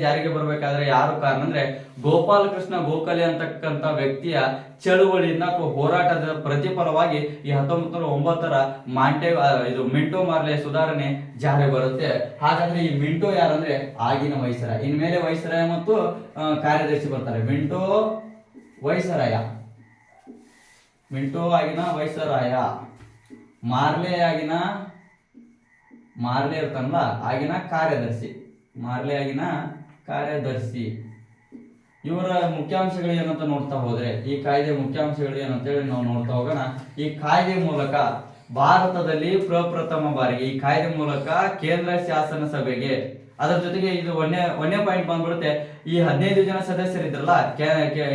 ಜಾರಿಗೆ ಬರಬೇಕಾದ್ರೆ ಯಾರು ಕಾರಣ ಅಂದ್ರೆ, ಗೋಪಾಲಕೃಷ್ಣ ಗೋಖಲೆ ಅಂತಕ್ಕಂಥ ವ್ಯಕ್ತಿಯ ಚಳುವಳಿಯಿಂದ ಅಥವಾ ಹೋರಾಟದ ಪ್ರತಿಫಲವಾಗಿ ಈ 1909 ಇದು ಮಿಂಟೋ ಮಾರ್ಲೆ ಸುಧಾರಣೆ ಜಾರಿ ಬರುತ್ತೆ. ಹಾಗಾದ್ರೆ ಈ ಮಿಂಟೋ ಯಾರಂದ್ರೆ ಆಗಿನ ವೈಸರಾಯ್. ಇನ್ಮೇಲೆ ವೈಸರಾಯ ಮತ್ತು ಕಾರ್ಯದರ್ಶಿ ಬರ್ತಾರೆ. ಮಿಂಟೋ ಆಗಿನ ವೈಸರಾಯ, ಮಾರ್ಲೆ ಇರ್ತಾನಲ್ಲ ಆಗಿನ ಕಾರ್ಯದರ್ಶಿ. ಇವರ ಮುಖ್ಯಾಂಶಗಳು ಏನಂತ ನೋಡ್ತಾ ಹೋದ್ರೆ, ಈ ಕಾಯ್ದೆ ಮುಖ್ಯಾಂಶಗಳು ಏನಂತೇಳಿ ನಾವು ನೋಡ್ತಾ ಹೋಗೋಣ. ಈ ಕಾಯ್ದೆ ಮೂಲಕ ಭಾರತದಲ್ಲಿ ಪ್ರಪ್ರಥಮ ಬಾರಿಗೆ ಈ ಕಾಯ್ದೆ ಮೂಲಕ ಕೇಂದ್ರ ಶಾಸನ ಸಭೆಗೆ, ಅದರ ಜೊತೆಗೆ ಇದು ಒಂದೇ ಪಾಯಿಂಟ್ ಬಂದ್ಬಿಡುತ್ತೆ. ಈ 15 ಜನ ಸದಸ್ಯರಿದ್ರಲ್ಲ,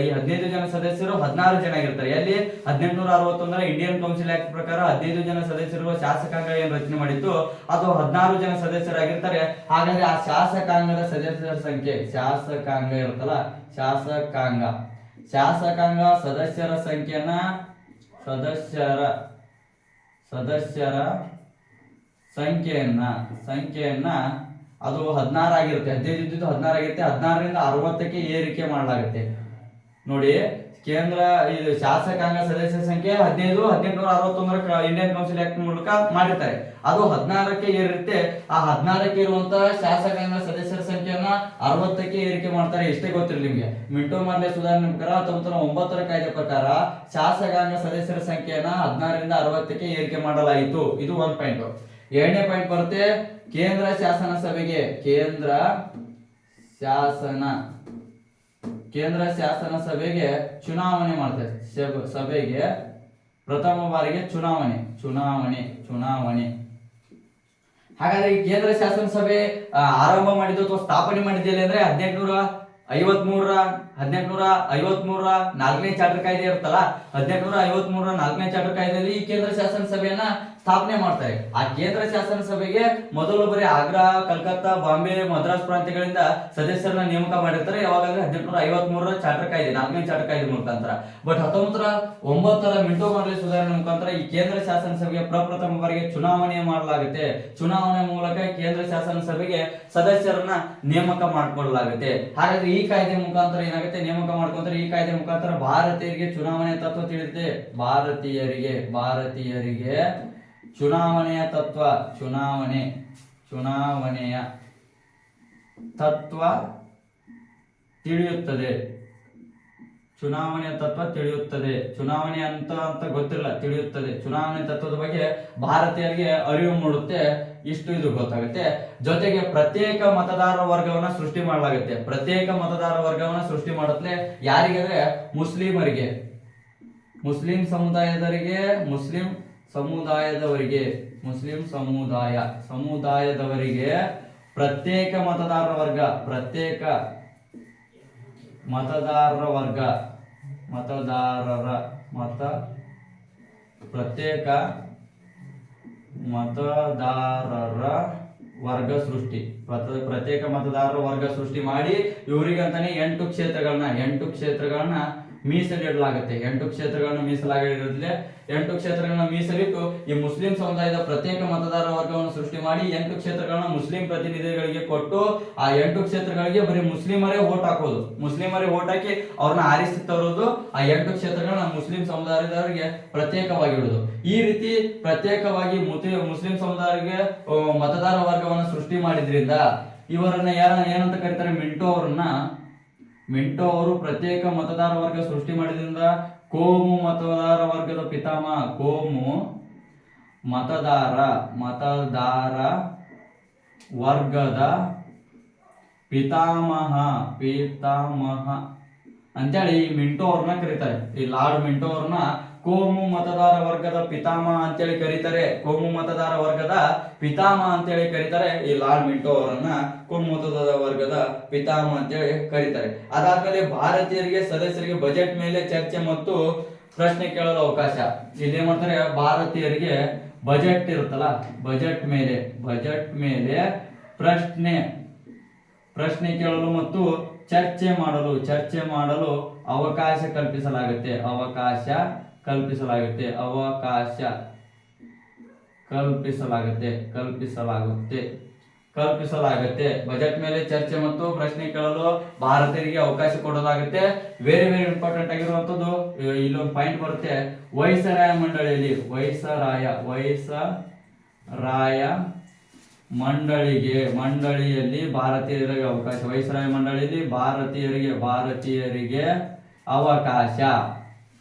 ಈ 15 ಜನ ಸದಸ್ಯರು 16 ಜನ ಆಗಿರ್ತಾರೆ. ಎಲ್ಲಿ 1861 ಇಂಡಿಯನ್ ಕೌನ್ಸಿಲ್ ಆಕ್ಟ್ ಪ್ರಕಾರ 15 ಜನ ಸದಸ್ಯರು ಶಾಸಕಾಂಗ ಏನ್ ರಚನೆ ಮಾಡಿತ್ತು, ಅದು 16 ಜನ ಸದಸ್ಯರಾಗಿರ್ತಾರೆ. ಹಾಗಾದ್ರೆ ಆ ಶಾಸಕಾಂಗದ ಸದಸ್ಯರ ಸಂಖ್ಯೆ, ಶಾಸಕಾಂಗ ಇರುತ್ತಲ್ಲ, ಶಾಸಕಾಂಗ ಸದಸ್ಯರ ಸಂಖ್ಯೆಯನ್ನ ಅದು 16 ಆಗಿರುತ್ತೆ. 15 ಇದ್ದಿದ್ದು 16 ಆಗಿರುತ್ತೆ. 16ರಿಂದ 60ಕ್ಕೆ ಏರಿಕೆ ಮಾಡಲಾಗುತ್ತೆ. ನೋಡಿ, ಕೇಂದ್ರ ಇದು ಶಾಸಕಾಂಗ ಸದಸ್ಯರ ಸಂಖ್ಯೆ 15 1861 ಇಂಡಿಯನ್ ಕೌನ್ಸಿಲ್ ಆಕ್ಟ್ ಮೂಲಕ ಮಾಡಿರ್ತಾರೆ. ಅದು 16ಕ್ಕೆ ಏರಿರುತ್ತೆ. ಆ 16ಕ್ಕೆ ಇರುವಂತಹ ಶಾಸಕಾಂಗ ಸದಸ್ಯರ ಸಂಖ್ಯೆಯನ್ನ 60ಕ್ಕೆ ಏರಿಕೆ ಮಾಡ್ತಾರೆ. ಇಷ್ಟೇ ಗೊತ್ತಿರಲಿ ನಿಮ್ಗೆ. ಮಿಂಟೋ ಮಾರ್ಲೆ ಸುಧಾರಣೆ ಪ್ರಕಾರ 1909 ಕಾಯ್ದೆ ಪ್ರಕಾರ ಶಾಸಕಾಂಗ ಸದಸ್ಯರ ಸಂಖ್ಯೆಯನ್ನ 16ರಿಂದ 60ಕ್ಕೆ ಏರಿಕೆ ಮಾಡಲಾಯಿತು. ಇದು 1 ಪಾಯಿಂಟ್. ಎರಡನೇ ಪಾಯಿಂಟ್ ಬರುತ್ತೆ ಕೇಂದ್ರ ಶಾಸನ ಸಭೆಗೆ ಕೇಂದ್ರ ಶಾಸನ ಸಭೆಗೆ ಚುನಾವಣೆ ಮಾಡ್ತಾರೆ. ಸಭೆಗೆ ಪ್ರಥಮ ಬಾರಿಗೆ ಚುನಾವಣೆ. ಹಾಗಾದ್ರೆ ಈ ಕೇಂದ್ರ ಶಾಸನ ಸಭೆ ಆರಂಭ ಮಾಡಿದ್ದು ಅಥವಾ ಸ್ಥಾಪನೆ ಮಾಡಿದ್ದಲ್ಲಿ ಅಂದ್ರೆ 1853 4ನೇ ಚಾರ್ಟರ್ ಕಾಯ್ದೆ ಇರುತ್ತಲ್ಲ, 1853 4ನೇ ಚಾರ್ಟರ್ ಕಾಯ್ದೆಯಲ್ಲಿ ಈ ಕೇಂದ್ರ ಶಾಸನ ಸಭೆಯನ್ನ ಸ್ಥಾಪನೆ ಮಾಡ್ತಾರೆ. ಆ ಕೇಂದ್ರ ಶಾಸನ ಸಭೆಗೆ ಮೊದಲು ಬರೀ ಆಗ್ರಾ, ಕಲ್ಕತ್ತಾ, ಬಾಂಬೆ, ಮದ್ರಾಸ್ ಪ್ರಾಂತ್ಯಗಳಿಂದ ಸದಸ್ಯರನ್ನ ನೇಮಕ ಮಾಡಿರ್ತಾರೆ. ಯಾವಾಗಂದ್ರೆ 1853 ಚಾರ್ಟರ್ ಕಾಯ್ದೆ 4ನೇ ಚಾರ್ಟರ್ ಕಾಯ್ದೆ ಮುಖಾಂತರ. ಬಟ್ 1909 ಮಿಂಟೋ ಮಾರ್ಲೆ ಸುಧಾರಣೆ ಮುಖಾಂತರ ಈ ಕೇಂದ್ರ ಶಾಸನ ಸಭೆಗೆ ಪ್ರಪ್ರಥಮ ಬಾರಿಗೆ ಚುನಾವಣೆ ಮಾಡಲಾಗುತ್ತೆ. ಚುನಾವಣೆ ಮೂಲಕ ಕೇಂದ್ರ ಶಾಸನ ಸಭೆಗೆ ಸದಸ್ಯರನ್ನ ನೇಮಕ ಮಾಡಿಕೊಳ್ಳಲಾಗುತ್ತೆ. ಹಾಗಾದ್ರೆ ಈ ಕಾಯ್ದೆ ಮುಖಾಂತರ ಏನಾಗುತ್ತೆ, ನೇಮಕ ಮಾಡ್ಕೊಂತಾರೆ. ಈ ಕಾಯ್ದೆ ಮುಖಾಂತರ ಭಾರತೀಯರಿಗೆ ಚುನಾವಣೆ ತತ್ವ ತಿಳಿಯುತ್ತೆ. ಭಾರತೀಯರಿಗೆ ಚುನಾವಣೆಯ ತತ್ವ ಚುನಾವಣೆಯ ತತ್ವ ತಿಳಿಯುತ್ತದೆ. ಚುನಾವಣೆ ಅಂತ ಗೊತ್ತಿಲ್ಲ, ತಿಳಿಯುತ್ತದೆ. ಚುನಾವಣೆ ತತ್ವದ ಬಗ್ಗೆ ಭಾರತೀಯರಿಗೆ ಅರಿವು ಮೂಡುತ್ತೆ. ಇದು ಗೊತ್ತಾಗುತ್ತೆ. ಜೊತೆಗೆ ಪ್ರತ್ಯೇಕ ಮತದಾರ ವರ್ಗವನ್ನ ಸೃಷ್ಟಿ ಮಾಡಲಾಗುತ್ತೆ. ಸೃಷ್ಟಿ ಮಾಡುತ್ತೆ ಯಾರಿಗೆ ಅಂದ್ರೆ ಮುಸ್ಲಿಮರಿಗೆ, ಮುಸ್ಲಿಂ ಸಮುದಾಯದವರಿಗೆ ಪ್ರತ್ಯೇಕ ಮತದಾರರ ವರ್ಗ ಸೃಷ್ಟಿ ಮಾಡಿ ಇವರಿಗಂತಾನೆ 8 ಕ್ಷೇತ್ರಗಳನ್ನ ಮೀಸಲಿಡಲಾಗುತ್ತೆ. 8 ಕ್ಷೇತ್ರಗಳನ್ನ ಮೀಸಲಿಟ್ಟು ಈ ಮುಸ್ಲಿಂ ಸಮುದಾಯದ ಪ್ರತ್ಯೇಕ ಮತದಾರ ವರ್ಗವನ್ನು ಸೃಷ್ಟಿ ಮಾಡಿ 8 ಕ್ಷೇತ್ರಗಳನ್ನ ಮುಸ್ಲಿಂ ಪ್ರತಿನಿಧಿಗಳಿಗೆ ಕೊಟ್ಟು ಆ 8 ಕ್ಷೇತ್ರಗಳಿಗೆ ಬರೀ ಮುಸ್ಲಿಮರೇ ವೋಟ್ ಹಾಕೋದು. ವೋಟ್ ಹಾಕಿ ಅವ್ರನ್ನ ಆರಿಸಿ ತರೋದು. ಆ 8 ಕ್ಷೇತ್ರಗಳನ್ನ ಮುಸ್ಲಿಂ ಸಮುದಾಯದವರಿಗೆ ಪ್ರತ್ಯೇಕವಾಗಿ ಇಡುದು. ಈ ರೀತಿ ಪ್ರತ್ಯೇಕವಾಗಿ ಮುಸ್ಲಿಂ ಸಮುದಾಯಕ್ಕೆ ಮತದಾರ ವರ್ಗವನ್ನು ಸೃಷ್ಟಿ ಮಾಡಿದ್ರಿಂದ ಇವರನ್ನ ಏನಂತ ಕರೀತಾರೆ, ಮಿಂಟೋ ಅವರು ಪ್ರತ್ಯೇಕ ಮತದಾರ ವರ್ಗ ಸೃಷ್ಟಿ ಮಾಡಿದ್ರಿಂದ ಕೋಮು ಮತದಾರ ವರ್ಗದ ಪಿತಾಮಹ, ಮತದಾರ ವರ್ಗದ ಪಿತಾಮಹ ಅಂತೇಳಿ ಈ ಮಿಂಟೋ ಅವ್ರನ್ನ ಕರೀತಾರೆ. ಈ ಲಾರ್ಡ್ ಮಿಂಟೋ ಅವ್ರನ್ನ ಕೋಮು ಮತದಾರ ವರ್ಗದ ಪಿತಾಮಹ ಅಂತೇಳಿ ಕರೀತಾರೆ. ಈ ಲಾರ್ಡ್ ಮಿಂಟೋ ಅವರನ್ನ ಕೋಮು ಮತದಾರ ವರ್ಗದ ಪಿತಾಮಹ ಅಂತೇಳಿ ಕರೀತಾರೆ. ಅದಾದ್ಮೇಲೆ ಭಾರತೀಯರಿಗೆ ಸದಸ್ಯರಿಗೆ ಬಜೆಟ್ ಮೇಲೆ ಚರ್ಚೆ ಮತ್ತು ಪ್ರಶ್ನೆ ಕೇಳಲು ಅವಕಾಶ. ಇಲ್ಲೇನ್ ಮಾಡ್ತಾರೆ, ಭಾರತೀಯರಿಗೆ ಬಜೆಟ್ ಇರುತ್ತಲ್ಲ, ಬಜೆಟ್ ಮೇಲೆ ಪ್ರಶ್ನೆ ಕೇಳಲು ಮತ್ತು ಚರ್ಚೆ ಮಾಡಲು ಅವಕಾಶ ಕಲ್ಪಿಸಲಾಗುತ್ತೆ. ಬಜೆಟ್ ಮೇಲೆ ಚರ್ಚೆ ಮತ್ತು ಪ್ರಶ್ನೆ ಕೇಳಲು ಭಾರತೀಯರಿಗೆ ಅವಕಾಶ ಕೊಡಲಾಗುತ್ತೆ. ವೆರಿ ಇಂಪಾರ್ಟೆಂಟ್ ಆಗಿರುವಂತದ್ದು ಇಲ್ಲೊಂದು ಪಾಯಿಂಟ್ ಬರುತ್ತೆ. ವೈಸರಾಯ ಮಂಡಳಿಯಲ್ಲಿ ಭಾರತೀಯರಿಗೆ ಅವಕಾಶ. ವೈಸರಾಯ ಮಂಡಳಿಯಲ್ಲಿ ಭಾರತೀಯರಿಗೆ ಅವಕಾಶ.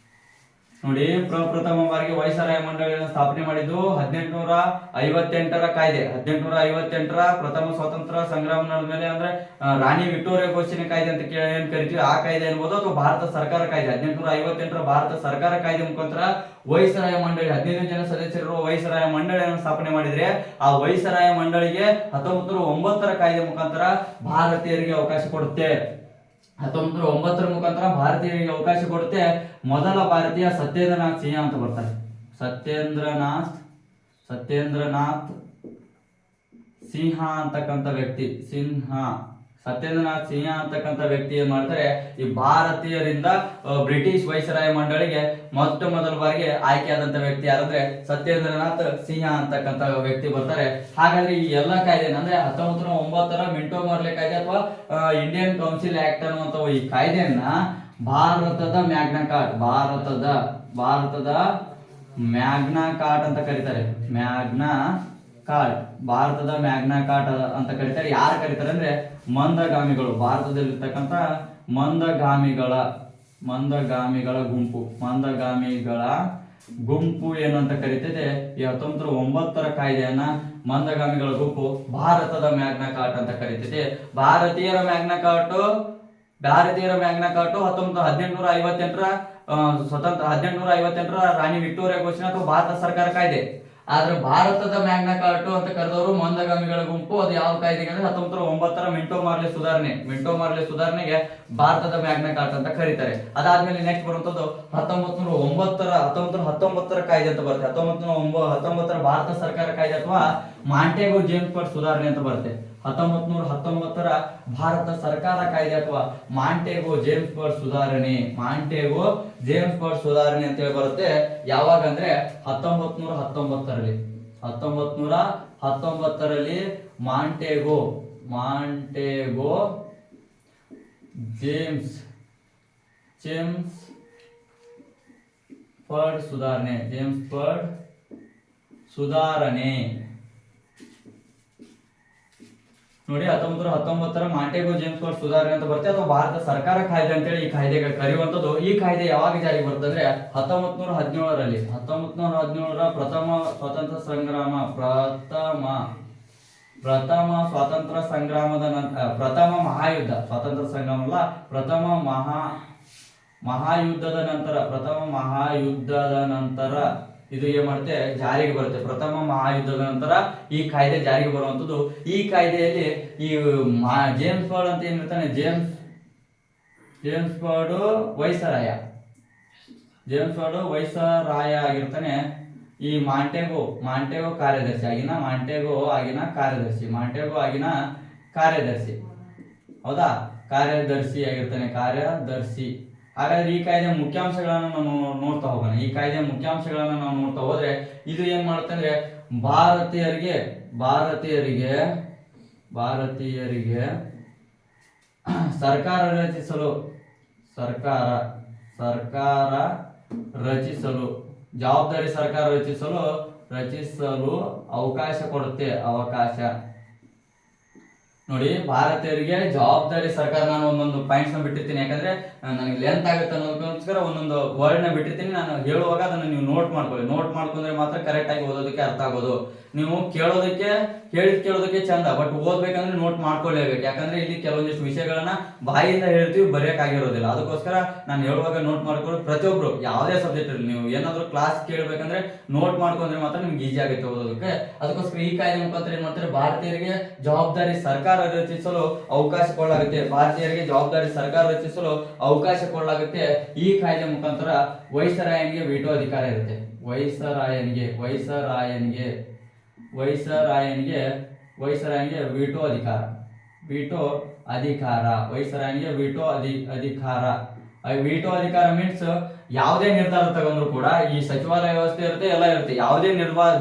ನೋಡಿ, ಪ್ರಪ್ರಥಮ ಬಾರಿಗೆ ವೈಸರಾಯ ಮಂಡಳಿಯನ್ನು ಸ್ಥಾಪನೆ ಮಾಡಿದ್ದು 1858 ಕಾಯ್ದೆ. 1858 ಪ್ರಥಮ ಸ್ವಾತಂತ್ರ್ಯ ಸಂಗ್ರಾಮ ನಡೆದ್ಮೇಲೆ ಅಂದ್ರೆ ರಾಣಿ ವಿಕ್ಟೋರಿಯಾ ಘೋಷಣೆ ಕಾಯ್ದೆ ಅಂತ ಏನ್ ಕರಿತೀವಿ, ಆ ಕಾಯ್ದೆ ಅನ್ಬೋದು ಅಥವಾ ಭಾರತ ಸರ್ಕಾರ ಕಾಯ್ದೆ. 1858 ಭಾರತ ಸರ್ಕಾರ ಕಾಯ್ದೆ ಮುಖಾಂತರ ವೈಸರಾಯ ಮಂಡಳಿ 15 ಜನ ಸದಸ್ಯರಿರುವ ವೈಸರಾಯ ಮಂಡಳಿಯನ್ನು ಸ್ಥಾಪನೆ ಮಾಡಿದ್ರೆ ಆ ವೈಸರಾಯ ಮಂಡಳಿಗೆ 1909 ಕಾಯ್ದೆ ಮುಖಾಂತರ ಭಾರತೀಯರಿಗೆ ಅವಕಾಶ ಕೊಡುತ್ತೆ. 1909 ಮುಖಾಂತರ ಭಾರತೀಯರಿಗೆ ಅವಕಾಶ ಕೊಡುತ್ತೆ. ಮೊದಲ ಭಾರತೀಯ ಸತ್ಯೇಂದ್ರನಾಥ್ ಸಿನ್ಹಾ ಅಂತ ಬರ್ತಾರೆ. ಸತ್ಯೇಂದ್ರನಾಥ್ ಸಿನ್ಹಾ ಅಂತಕ್ಕಂಥ ವ್ಯಕ್ತಿ. ಸತ್ಯೇಂದ್ರನಾಥ್ ಸಿನ್ಹಾ ಅಂತಕ್ಕಂಥ ವ್ಯಕ್ತಿ ಏನ್ ಮಾಡ್ತಾರೆ, ಈ ಭಾರತೀಯರಿಂದ ಬ್ರಿಟಿಷ್ ವೈಸರಾಯ ಮಂಡಳಿಗೆ ಮೊದಲ ಬಾರಿಗೆ ಆಯ್ಕೆಯಾದಂತ ವ್ಯಕ್ತಿ ಯಾರಂದ್ರೆ ಸತ್ಯೇಂದ್ರನಾಥ್ ಸಿನ್ಹಾ ಅಂತಕ್ಕಂಥ ವ್ಯಕ್ತಿ ಬರ್ತಾರೆ. ಹಾಗಾದ್ರೆ ಈ ಎಲ್ಲಾ ಕಾಯ್ದೆ ಅಂದ್ರೆ 1909 ಮಿಂಟೋ ಮಾರ್ಲೆ ಕಾಯ್ದೆ ಅಥವಾ ಇಂಡಿಯನ್ ಕೌನ್ಸಿಲ್ ಆಕ್ಟ್ ಅನ್ನುವಂತ ಈ ಕಾಯ್ದೆಯನ್ನ ಭಾರತದ ಮ್ಯಾಗ್ನಾ ಕಾರ್ಟ್ ಅಂತ ಕರೀತಾರೆ. ಮ್ಯಾಗ್ನಾ ಕಾರ್ಟ್, ಭಾರತದ ಮ್ಯಾಗ್ನಾ ಕಾರ್ಟ್ ಅಂತ ಕರೀತಾರೆ. ಯಾರು ಕರೀತಾರೆ ಅಂದ್ರೆ ಮಂದಗಾಮಿಗಳು, ಭಾರತದಲ್ಲಿರ್ತಕ್ಕಂಥ ಮಂದಗಾಮಿಗಳ ಗುಂಪು ಏನು ಅಂತ ಕರೀತಿದೆ. ಈ 1909 ಕಾಯ್ದೆಯನ್ನ ಮಂದಗಾಮಿಗಳ ಗುಂಪು ಭಾರತದ ಮ್ಯಾಗ್ನಾ ಕಾರ್ಟ್ ಅಂತ ಕರೀತಿದೆ. ಭಾರತೀಯರ ಮ್ಯಾಗ್ನಾ ಕಾರ್ಟ್ 1858ರ ಸ್ವತಂತ್ರ 1858ರ ರಾಣಿ ವಿಕ್ಟೋರಿಯಾ ಘೋಷಣೆ ಅಥವಾ ಭಾರತ ಸರ್ಕಾರ ಕಾಯ್ದೆ. ಆದ್ರೆ ಭಾರತದ ಮ್ಯಾಗ್ನಾ ಕಾರ್ಟ್ ಅಂತ ಕರೆದವರು ಮಂದಗಾಮಿಗಳ ಗುಂಪು. ಅದು ಯಾವ ಕಾಯ್ದೆಗೆ ಅಂದ್ರೆ 1909ರ ಮಿಂಟೋ ಮಾರ್ಲೆ ಸುಧಾರಣೆಗೆ ಭಾರತದ ಮ್ಯಾಗ್ನಾ ಕಾರ್ಟ್ ಅಂತ ಕರೀತಾರೆ. ಅದಾದ್ಮೇಲೆ ನೆಕ್ಸ್ಟ್ ಬರುವಂತದ್ದು 1919ರ ಕಾಯ್ದೆ ಅಂತ ಬರುತ್ತೆ. 1919ರ ಭಾರತ ಸರ್ಕಾರ ಕಾಯ್ದೆ ಅಥವಾ ಮಾಂಟೆಗೋ ಜೇಮ್ಸ್ ಬರ್ಡ್ ಸುಧಾರಣೆ ಅಂತ ಬರುತ್ತೆ. 1919ರ ಭಾರತ ಸರ್ಕಾರ ಕಾಯ್ದೆ ಅಥವಾ ಮಾಂಟೆಗೋ ಜೇಮ್ಸ್ ಬರ್ಡ್ ಸುಧಾರಣೆ ಅಂತ ಹೇಳಿ ಬರುತ್ತೆ. ಯಾವಾಗ ಅಂದ್ರೆ 1919ರಲ್ಲಿ ಮಾಂಟೆಗೋ ಜೇಮ್ಸ್ ಬರ್ಡ್ ಸುಧಾರಣೆ ನೋಡಿ. 1919ರ ಮಾಂಟೆಗೋ ಜೇಮ್ಸ್ ಬರ್ಡ್ ಸುಧಾರಣೆ ಅಂತ ಬರುತ್ತೆ ಅಥವಾ ಭಾರತ ಸರ್ಕಾರ ಕಾಯ್ದೆ ಅಂತೇಳಿ ಈ ಕಾಯ್ದೆಗೆ ಕರೆಯುವಂಥದ್ದು. ಈ ಕಾಯ್ದೆ ಯಾವಾಗ ಜಾರಿಗೆ ಬರುತ್ತೆ ಅಂದ್ರೆ 1917ರ ಪ್ರಥಮ ಸ್ವಾತಂತ್ರ್ಯ ಸಂಗ್ರಾಮದ ನಂತರ ಪ್ರಥಮ ಮಹಾಯುದ್ಧದ ನಂತರ ಇದು ಏನ್ ಮಾಡುತ್ತೆ, ಜಾರಿಗೆ ಬರುತ್ತೆ. ಪ್ರಥಮ ಮಹಾಯುದ್ಧದ ನಂತರ ಈ ಕಾಯ್ದೆ ಜಾರಿಗೆ ಬರುವಂತದ್ದು. ಈ ಕಾಯ್ದೆಯಲ್ಲಿ ಈ ಜೇಮ್ಸ್ ಬರ್ಡ್ ಅಂತ ಏನಿರ್ತಾನೆ, ಜೇಮ್ಸ್ ಬರ್ಡ್ ವೈಸರಾಯ ಆಗಿರ್ತಾನೆ. ಈ ಮಾಂಟೆಗೋ ಕಾರ್ಯದರ್ಶಿ ಹೌದಾ, ಕಾರ್ಯದರ್ಶಿ ಆಗಿರ್ತಾನೆ. ಹಾಗಾದ್ರೆ ಈ ಕಾಯ್ದೆ ಮುಖ್ಯಾಂಶಗಳನ್ನು ನಾವು ನೋಡ್ತಾ ಹೋದ್ರೆ ಇದು ಏನ್ ಮಾಡುತ್ತಂದ್ರೆ ಭಾರತೀಯರಿಗೆ ಸರ್ಕಾರ ರಚಿಸಲು ಜವಾಬ್ದಾರಿ ಸರ್ಕಾರ ರಚಿಸಲು ಅವಕಾಶ ಕೊಡುತ್ತೆ. ನೋಡಿ, ಭಾರತೀಯರಿಗೆ ಜವಾಬ್ದಾರಿ ಸರ್ಕಾರ. ನಾನು ಒಂದೊಂದು ಪಾಯಿಂಟ್ಸ್ ಬಿಟ್ಟಿರ್ತೀನಿ, ಯಾಕಂದ್ರೆ ನನಗೆ ಲೆಂತ್ ಆಗುತ್ತೆ ಅನ್ನೋದಕ್ಕೋಸ್ಕರ ಒಂದೊಂದು ವರ್ಡ್ ನ ಬಿಟ್ಟಿರ್ತೀನಿ. ನಾನು ಹೇಳುವಾಗ ಅದನ್ನು ನೀವು ನೋಟ್ ಮಾಡ್ಕೊಂಡ್ರೆ ಮಾತ್ರ ಕರೆಕ್ಟ್ ಆಗಿ ಓದೋದಕ್ಕೆ ಅರ್ಥ ಆಗೋದು. ನೀವು ಕೇಳೋದಕ್ಕೆ ಚಂದ, ಬಟ್ ಓದ್ಬೇಕಂದ್ರೆ ನೋಟ್ ಮಾಡ್ಕೊಳ್ಳೇಬೇಕು. ಯಾಕಂದ್ರೆ ಇಲ್ಲಿ ಕೆಲವೊಂದಿಷ್ಟು ವಿಷಯಗಳನ್ನ ಬಾಯಿಂದ ಹೇಳ್ತೀವಿ, ಬರೆಯಕ್ಕಾಗಿರೋದಿಲ್ಲ. ಅದಕ್ಕೋಸ್ಕರ ನಾನು ಹೇಳುವಾಗ ನೋಟ್ ಮಾಡ್ಕೊಂಡು ಪ್ರತಿಯೊಬ್ರು ಯಾವುದೇ ಸಬ್ಜೆಕ್ಟ್ ಇರಲಿ, ನೀವು ಏನಾದ್ರು ಕ್ಲಾಸ್ ಕೇಳಬೇಕಂದ್ರೆ ನೋಟ್ ಮಾಡ್ಕೊಂಡ್ರೆ ಮಾತ್ರ ನಿಮ್ಗೆ ಈಸಿ ಆಗುತ್ತೆ ಓದೋದಕ್ಕೆ. ಅದಕ್ಕೋಸ್ಕರ ಈ ಕಾಯ್ದೆ ಮುಖಾಂತರ ಏನ್ ಮಾಡ್ತಾರೆ, ಭಾರತೀಯರಿಗೆ ಜವಾಬ್ದಾರಿ ಸರ್ಕಾರ ರಚಿಸಲು ಅವಕಾಶ ಕೊಡಲಾಗುತ್ತೆ. ಈ ಕಾಯ್ದೆ ಮುಖಾಂತರ ವೈಸರಾಯನಿಗೆ ವೀಟೋ ಅಧಿಕಾರ ಇರುತ್ತೆ. ವೈಸರಾಯನಿಗೆ ವೀಟೋ ಅಧಿಕಾರ ಮೀನ್ಸ್ ಯಾವುದೇ ನಿರ್ಧಾರ ತಗೊಂಡ್ರು ಕೂಡ, ಈ ಸಚಿವಾಲಯ ವ್ಯವಸ್ಥೆ ಇರುತ್ತೆ, ಎಲ್ಲ ಇರುತ್ತೆ. ಯಾವುದೇ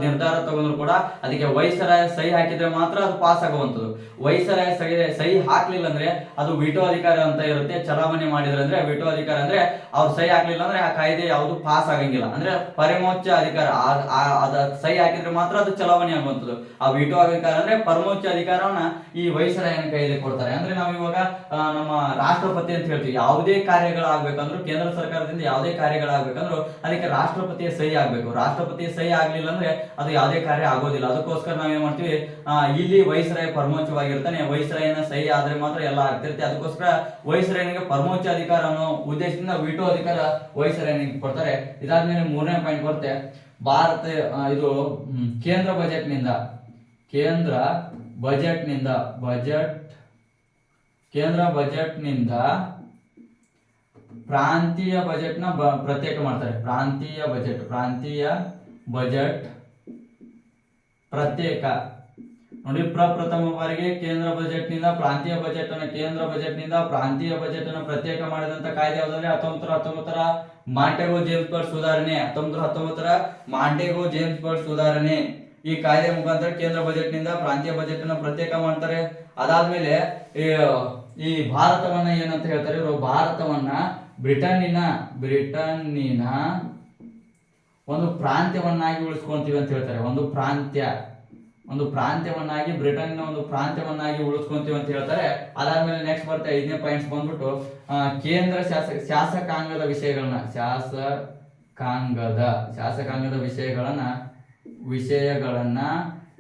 ನಿರ್ಧಾರ ತಗೊಂಡ್ರು ಕೂಡ ಅದಕ್ಕೆ ವೈಸರಾಯ ಸಹಿ ಹಾಕಿದ್ರೆ ಮಾತ್ರ ಅದು ಪಾಸ್ ಆಗುವಂಥದ್ದು. ವೈಸರಾಯ ಸಹಿ ಹಾಕ್ಲಿಲ್ಲ ಅಂದ್ರೆ ಅದು ವೀಟೋ ಅಧಿಕಾರ ಅಂತ ಇರುತ್ತೆ. ಚಲಾವಣೆ ಮಾಡಿದ್ರೆ ಅಂದ್ರೆ ವೀಟೋ ಅಧಿಕಾರ ಅಂದ್ರೆ ಅವ್ರು ಸಹಿ ಹಾಕ್ಲಿಲ್ಲ ಅಂದ್ರೆ ಆ ಕಾಯ್ದೆ ಯಾವುದು ಪಾಸ್ ಆಗಂಗಿಲ್ಲ. ಅಂದ್ರೆ ಪರಮೋಚ್ಚ ಅಧಿಕಾರ, ಅದ ಸಹಿ ಹಾಕಿದ್ರೆ ಮಾತ್ರ ಅದು ಚಲಾವಣೆ ಆಗುವಂಥದ್ದು. ಆ ವೀಟೋ ಅಧಿಕಾರ ಅಂದ್ರೆ ಪರಮೋಚ್ಚ ಅಧಿಕಾರವನ್ನ ಈ ವೈಸರಾಯನ ಕೈಯಲ್ಲಿ ಕೊಡ್ತಾರೆ. ಅಂದ್ರೆ ನಾವು ಇವಾಗ ನಮ್ಮ ರಾಷ್ಟ್ರಪತಿ ಅಂತ ಹೇಳ್ತೀವಿ. ಯಾವುದೇ ಕಾರ್ಯಗಳಾಗಬೇಕಂದ್ರೂ, ಕೇಂದ್ರ ಸರ್ಕಾರದಿಂದ ಯಾವುದೇ ಕಾರ್ಯಗಳಾಗಬೇಕಂದ್ರೂ ಅದಕ್ಕೆ ರಾಷ್ಟ್ರಪತಿಯ ಸಹಿ ಆಗ್ಬೇಕು. ರಾಷ್ಟ್ರಪತಿಯ ಸಹಿ ಆಗ್ಲಿಲ್ಲ ಅಂದ್ರೆ ಅದು ಯಾವುದೇ ಕಾರ್ಯ ಆಗೋದಿಲ್ಲ. ಅದಕ್ಕೋಸ್ಕರ ನಾವೇನ್ ಮಾಡ್ತೀವಿ, ಇಲ್ಲಿ ವೈಸರಾಯ ಪರಮೋಚ್ಚವಾಗಿರ್ತಾನೆ. ವೈಸರಾಯನ ಸಹಿ ಆದ್ರೆ ಮಾತ್ರ ಎಲ್ಲ ಆಗ್ತಿರುತ್ತೆ. ಅದಕ್ಕೋಸ್ಕರ ವೈಸರಾಯನಿಗೆ ಪರಮೋಚ್ಚ ಅಧಿಕಾರ ಅನ್ನೋ ಉದ್ದೇಶದಿಂದ ವೀಟೋ ಅಧಿಕಾರ ವೈಸರಾಯನಿಗೆ ಕೊಡ್ತಾರೆ. ಇದಾದ್ಮೇಲೆ ಮೂರನೇ ಪಾಯಿಂಟ್ ಬರುತ್ತೆ, ಇದು ಕೇಂದ್ರ ಬಜೆಟ್ನಿಂದ ಪ್ರಾಂತೀಯ ಬಜೆಟ್ನ ಪ್ರತ್ಯೇಕ ಮಾಡ್ತಾರೆ. ಪ್ರಾಂತೀಯ ಬಜೆಟ್ ಪ್ರತ್ಯೇಕ. ನೋಡಿ, ಪ್ರಪ್ರಥಮ ಬಾರಿಗೆ ಕೇಂದ್ರ ಬಜೆಟ್ನಿಂದ ಪ್ರಾಂತೀಯ ಬಜೆಟ್ ಅನ್ನು ಪ್ರತ್ಯೇಕ ಮಾಡಿದಂತ ಕಾಯ್ದೆ ಯಾವುದಂದ್ರೆ 1919ರ ಮಾಂಟೆಗೋ ಜೇಮ್ಸ್ ಬರ್ಡ್ ಸುಧಾರಣೆ. ಈ ಕಾಯ್ದೆ ಮುಖಾಂತರ ಕೇಂದ್ರ ಬಜೆಟ್ನಿಂದ ಪ್ರಾಂತೀಯ ಬಜೆಟ್ ಅನ್ನು ಪ್ರತ್ಯೇಕ ಮಾಡ್ತಾರೆ. ಅದಾದ್ಮೇಲೆ ಈ ಭಾರತವನ್ನ ಏನಂತ ಹೇಳ್ತಾರೆ, ಇವರು ಭಾರತವನ್ನ ಬ್ರಿಟನ್ನಿನ ಒಂದು ಪ್ರಾಂತ್ಯವನ್ನಾಗಿ ಉಳಿಸ್ಕೊಂತೀವಿ ಅಂತ ಹೇಳ್ತಾರೆ. ಒಂದು ಪ್ರಾಂತ್ಯವನ್ನಾಗಿ ಬ್ರಿಟನ್ನ ಒಂದು ಪ್ರಾಂತ್ಯವನ್ನಾಗಿ ಉಳಿಸ್ಕೊಂತೀವಿ ಅಂತ ಹೇಳ್ತಾರೆ. ಅದಾದ್ಮೇಲೆ ನೆಕ್ಸ್ಟ್ ಬರುತ್ತೆ 5ನೇ ಪಾಯಿಂಟ್ಸ್ ಬಂದ್ಬಿಟ್ಟು ಕೇಂದ್ರ ಶಾಸಕಾಂಗದ ವಿಷಯಗಳನ್ನ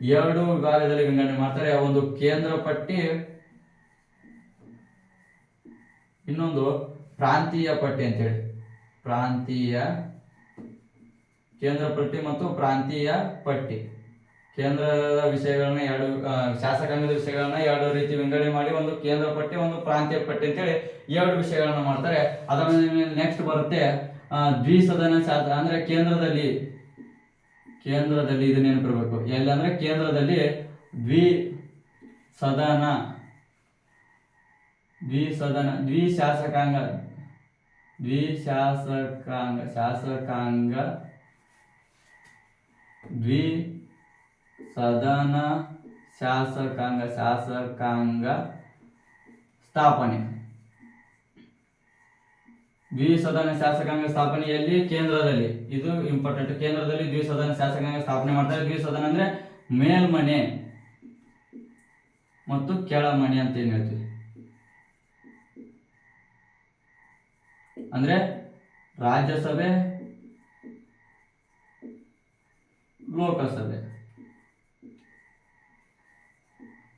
2 ವಿಭಾಗದಲ್ಲಿ ವಿಂಗಡಣೆ ಮಾಡ್ತಾರೆ. ಒಂದು ಕೇಂದ್ರ ಪಟ್ಟಿ, ಇನ್ನೊಂದು ಪ್ರಾಂತೀಯ ಪಟ್ಟಿ ಅಂತೇಳಿ. ಕೇಂದ್ರ ಪಟ್ಟಿ ಮತ್ತು ಪ್ರಾಂತೀಯ ಪಟ್ಟಿ. ಕೇಂದ್ರದ ವಿಷಯಗಳನ್ನ ಶಾಸಕಾಂಗದ ವಿಷಯಗಳನ್ನ 2 ರೀತಿ ವಿಂಗಡಣೆ ಮಾಡಿ ಒಂದು ಕೇಂದ್ರ ಪಟ್ಟಿ, ಒಂದು ಪ್ರಾಂತೀಯ ಪಟ್ಟಿ ಅಂತೇಳಿ 2 ವಿಷಯಗಳನ್ನ ಮಾಡ್ತಾರೆ. ಅದರ ನೆಕ್ಸ್ಟ್ ಬರುತ್ತೆ ದ್ವಿಸದನ ಅಂದ್ರೆ ಕೇಂದ್ರದಲ್ಲಿ ಇದು ನೆನಪಿರ್ಬೇಕು. ಎಲ್ಲಿ ಅಂದ್ರೆ ಕೇಂದ್ರದಲ್ಲಿ ಶಾಸಕಾಂಗ ಸ್ಥಾಪನೆ. ದ್ವಿಸದನ ಶಾಸಕಾಂಗ ಸ್ಥಾಪನೆಯಲ್ಲಿ ಕೇಂದ್ರದಲ್ಲಿ, ಇದು ಇಂಪಾರ್ಟೆಂಟ್, ಕೇಂದ್ರದಲ್ಲಿ ದ್ವಿಸದನ ಶಾಸಕಾಂಗ ಸ್ಥಾಪನೆ ಮಾಡ್ತಾರೆ. ದ್ವಿಸದನ ಅಂದ್ರೆ ಮೇಲ್ಮನೆ ಮತ್ತು ಕೆಳಮನೆ ಅಂತ ಏನ್ ಹೇಳ್ತೀವಿ. ಅಂದ್ರೆ ರಾಜ್ಯಸಭೆ, ಲೋಕಸಭೆ.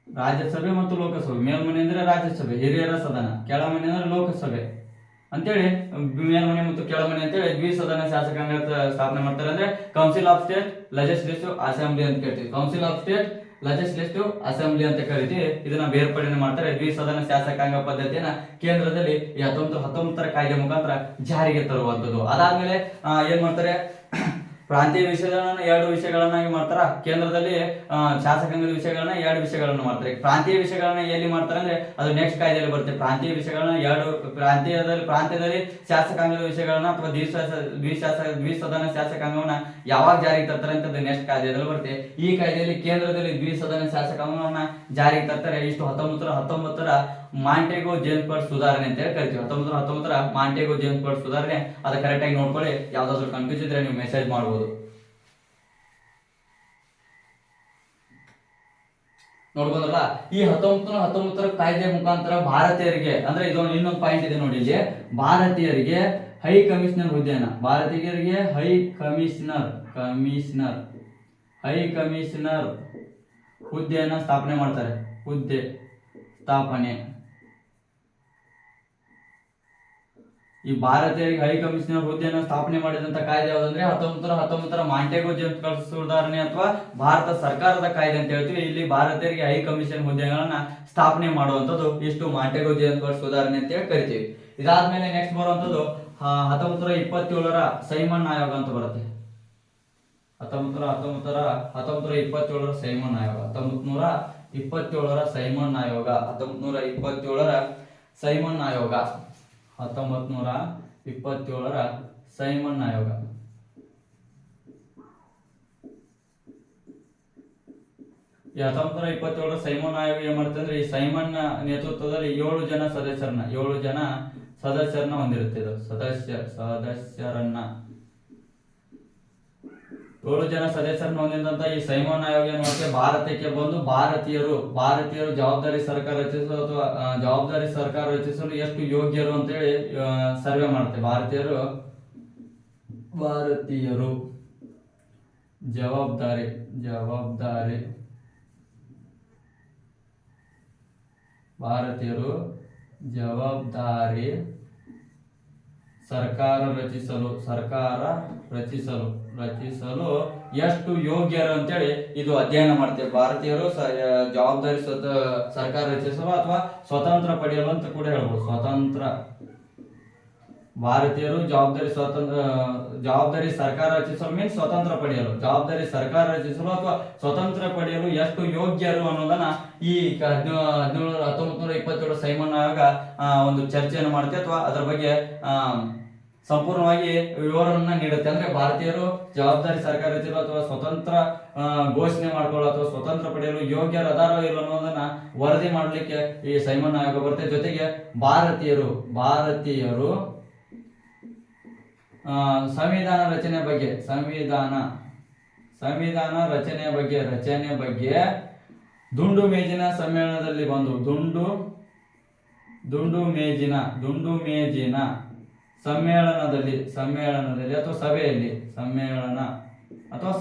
ರಾಜ್ಯಸಭೆ ಮತ್ತು ಲೋಕಸಭೆ. ಮೇಲ್ಮನೆ ಅಂದ್ರೆ ರಾಜ್ಯಸಭೆ, ಹಿರಿಯರ ಸದನ. ಕೆಳಮನೆ ಅಂದ್ರೆ ಲೋಕಸಭೆ ಅಂತೇಳಿ ಮೇಲ್ಮನೆ ಮತ್ತು ಕೆಳಮನೆ ಅಂತೇಳಿ ದ್ವಿಸದನ ಶಾಸಕಾಂಗ ಸ್ಥಾಪನೆ ಮಾಡ್ತಾರೆ. ಅಂದ್ರೆ council of state legislative assembly ಅಂತ ಕೇಳ್ತೀವಿ. Council of state legislative assembly ಅಂತ ಕರಿತೀವಿ. ಇದನ್ನ ಬೇರ್ಪಡಿಕೆ ಮಾಡ್ತಾರೆ. ದ್ವಿಸದನ ಶಾಸಕಾಂಗ ಪದ್ಧತಿಯನ್ನ ಕೇಂದ್ರದಲ್ಲಿ 1919 ಕಾಯ್ದೆ ಮುಖಾಂತರ ಜಾರಿಗೆ ತರುವಂತದ್ದು. ಅದಾದ್ಮೇಲೆ ಏನ್ ಮಾಡ್ತಾರೆ, ಪ್ರಾಂತೀಯ ವಿಷಯಗಳನ್ನ 2 ವಿಷಯಗಳನ್ನಾಗಿ ಮಾಡ್ತಾರ. ಕೇಂದ್ರದಲ್ಲಿ ಶಾಸಕಾಂಗದ ವಿಷಯಗಳನ್ನ 2 ವಿಷಯಗಳನ್ನ ಮಾಡ್ತಾರೆ. ಪ್ರಾಂತೀಯ ವಿಷಯಗಳನ್ನ ಎಲ್ಲಿ ಮಾಡ್ತಾರೆ ಅಂದ್ರೆ ಅದು ನೆಕ್ಸ್ಟ್ ಕಾಯ್ದೆಯಲ್ಲಿ ಬರುತ್ತೆ. ಪ್ರಾಂತೀಯ ವಿಷಯಗಳನ್ನ 2 ಪ್ರಾಂತ್ಯದಲ್ಲಿ ಶಾಸಕಾಂಗದ ವಿಷಯಗಳನ್ನ ಅಥವಾ ದ್ವಿಸದನ ಶಾಸಕಾಂಗವನ್ನ ಯಾವಾಗ ಜಾರಿಗೆ ತರ್ತಾರೆ ಅಂತ ನೆಕ್ಸ್ಟ್ ಕಾಯ್ದೆಯಲ್ಲಿ ಬರುತ್ತೆ. ಈ ಕಾಯ್ದೆಯಲ್ಲಿ ಕೇಂದ್ರದಲ್ಲಿ ದ್ವಿಸದನ ಶಾಸಕಾಂಗವನ್ನ ಜಾರಿಗೆ ತರ್ತಾರೆ. ಇಷ್ಟು 1919 ಮಾಂಟೆಗೋ ಜೇಮ್ಸ್ ಸುಧಾರಣೆ ಅಂತ ಹೇಳಿ ಕರಿತೀವಿ. 1919 ಮಾಂಟೆಗೋ ಜೇಮ್ಸ್ ಸುಧಾರಣೆ. ಅದು ಕರೆಕ್ಟ್ ಆಗಿ ನೋಡ್ಕೊಳ್ಳಿ. ಯಾವ್ದಾದ್ರು ಕನ್ಫ್ಯೂಸ್ ಇದ್ರೆ ನೀವು ಮೆಸೇಜ್ ಮಾಡಬಹುದು. ನೋಡ್ಬೋದಲ್ಲ, ಈ 1919 ಕಾಯ್ದೆ ಮುಖಾಂತರ ಭಾರತೀಯರಿಗೆ, ಅಂದ್ರೆ ಇದೊಂದು ಇನ್ನೊಂದು ಪಾಯಿಂಟ್ ಇದೆ ನೋಡಿ ಇಲ್ಲಿ, ಭಾರತೀಯರಿಗೆ ಹೈ ಕಮಿಷನರ್ ಹುದ್ದೆಯನ್ನ, ಭಾರತೀಯರಿಗೆ ಹೈ ಕಮಿಷನರ್ ಹುದ್ದೆಯನ್ನ ಸ್ಥಾಪನೆ ಮಾಡ್ತಾರೆ. ಹುದ್ದೆ ಸ್ಥಾಪನೆ. ಈ ಭಾರತೀಯರಿಗೆ ಹೈ ಕಮಿಷನರ್ ಹುದ್ದೆಯನ್ನು ಸ್ಥಾಪನೆ ಮಾಡಿದಂತ ಕಾಯ್ದೆ ಯಾವುದಂದ್ರೆ 1919 ಮಾಂಟೆಗೋ ಜೇಮ್ಸ್ ಸುಧಾರಣೆ ಅಥವಾ ಭಾರತ ಸರ್ಕಾರದ ಕಾಯ್ದೆ ಅಂತ ಹೇಳ್ತೀವಿ. ಇಲ್ಲಿ ಭಾರತೀಯರಿಗೆ ಹೈ ಕಮಿಷನ್ ಹುದ್ದೆಗಳನ್ನ ಸ್ಥಾಪನೆ ಮಾಡುವಂತದ್ದು ಇಷ್ಟು ಮಾಂಟೆಗೋ ಜೇಮ್ಸ್ ಸುಧಾರಣೆ ಅಂತ ಹೇಳಿ ಕರಿತೀವಿ. ಇದಾದ್ಮೇಲೆ ನೆಕ್ಸ್ಟ್ ಬರುವಂತದ್ದು 1927 ಸೈಮನ್ ಆಯೋಗ ಅಂತ ಬರುತ್ತೆ. 1927 ಸೈಮನ್ ಆಯೋಗ. 1927 ಸೈಮನ್ ಆಯೋಗ. 1927 ಸೈಮನ್ ಆಯೋಗ. 1927 ಸೈಮನ್ ಆಯೋಗ. ಈ 1927 ಸೈಮನ್ ಆಯೋಗ ಏನ್ ಮಾಡುತ್ತೆ ಅಂದ್ರೆ, ಈ ಸೈಮನ್ ನೇತೃತ್ವದಲ್ಲಿ 7 ಜನ ಸದಸ್ಯರನ್ನ ಹೊಂದಿರುತ್ತೆ. ಇದು 7 ಜನ ಸದಸ್ಯರನ್ನ ಹೊಂದಿದಂತ ಈ ಸೈಮನ್ ಆಯೋಗ ಏನ್ ಮಾಡುತ್ತೆ, ಭಾರತಕ್ಕೆ ಬಂದು ಭಾರತೀಯರು ಜವಾಬ್ದಾರಿ ಸರ್ಕಾರ ರಚಿಸಲು ಅಥವಾ ಜವಾಬ್ದಾರಿ ಸರ್ಕಾರ ರಚಿಸಲು ಎಷ್ಟು ಯೋಗ್ಯರು ಅಂತೇಳಿ ಸರ್ವೆ ಮಾಡುತ್ತೆ. ಭಾರತೀಯರು ಜವಾಬ್ದಾರಿ ಸರ್ಕಾರ ರಚಿಸಲು ಎಷ್ಟು ಯೋಗ್ಯರು ಅಂತೇಳಿ ಇದು ಅಧ್ಯಯನ ಮಾಡ್ತೇವೆ. ಭಾರತೀಯರು ಜವಾಬ್ದಾರಿ ಸರ್ಕಾರ ರಚಿಸಲು ಅಥವಾ ಸ್ವತಂತ್ರ ಪಡೆಯಲು ಅಂತ ಕೂಡ ಹೇಳ್ಬೋದು. ಭಾರತೀಯರು ಜವಾಬ್ದಾರಿ ಸರ್ಕಾರ ರಚಿಸಲು ಮೀನ್ಸ್ ಸ್ವತಂತ್ರ ಪಡೆಯಲು, ಜವಾಬ್ದಾರಿ ಸರ್ಕಾರ ರಚಿಸಲು ಅಥವಾ ಸ್ವತಂತ್ರ ಪಡೆಯಲು ಎಷ್ಟು ಯೋಗ್ಯರು ಅನ್ನೋದನ್ನ ಈ 1927 ಸೈಮನ್ ಆಯೋಗ ಒಂದು ಚರ್ಚೆಯನ್ನು ಮಾಡುತ್ತೆ ಅಥವಾ ಅದರ ಬಗ್ಗೆ ಸಂಪೂರ್ಣವಾಗಿ ವಿವರವನ್ನ ನೀಡುತ್ತೆ. ಅಂದ್ರೆ ಭಾರತೀಯರು ಜವಾಬ್ದಾರಿ ಸರ್ಕಾರ ರಚಿಸಲು ಅಥವಾ ಸ್ವತಂತ್ರ ಘೋಷಣೆ ಮಾಡ್ಕೊಳ್ಳೋ ಅಥವಾ ಸ್ವತಂತ್ರ ಪಡೆಯಲು ಯೋಗ್ಯರು ಅದಾರೋ ಇಲ್ಲ ಅನ್ನೋದನ್ನ ವರದಿ ಮಾಡಲಿಕ್ಕೆ ಈ ಸೈಮನ್ ಆಯೋಗ ಬರುತ್ತೆ. ಜೊತೆಗೆ ಭಾರತೀಯರು ಸಂವಿಧಾನ ರಚನೆ ಬಗ್ಗೆ ರಚನೆ ಬಗ್ಗೆ ದುಂಡು ಮೇಜಿನ ಸಮ್ಮೇಳನದಲ್ಲಿ ಬಂದು ದುಂಡು ಮೇಜಿನ ಸಮ್ಮೇಳನದಲ್ಲಿ ಅಥವಾ ಸಭೆಯಲ್ಲಿ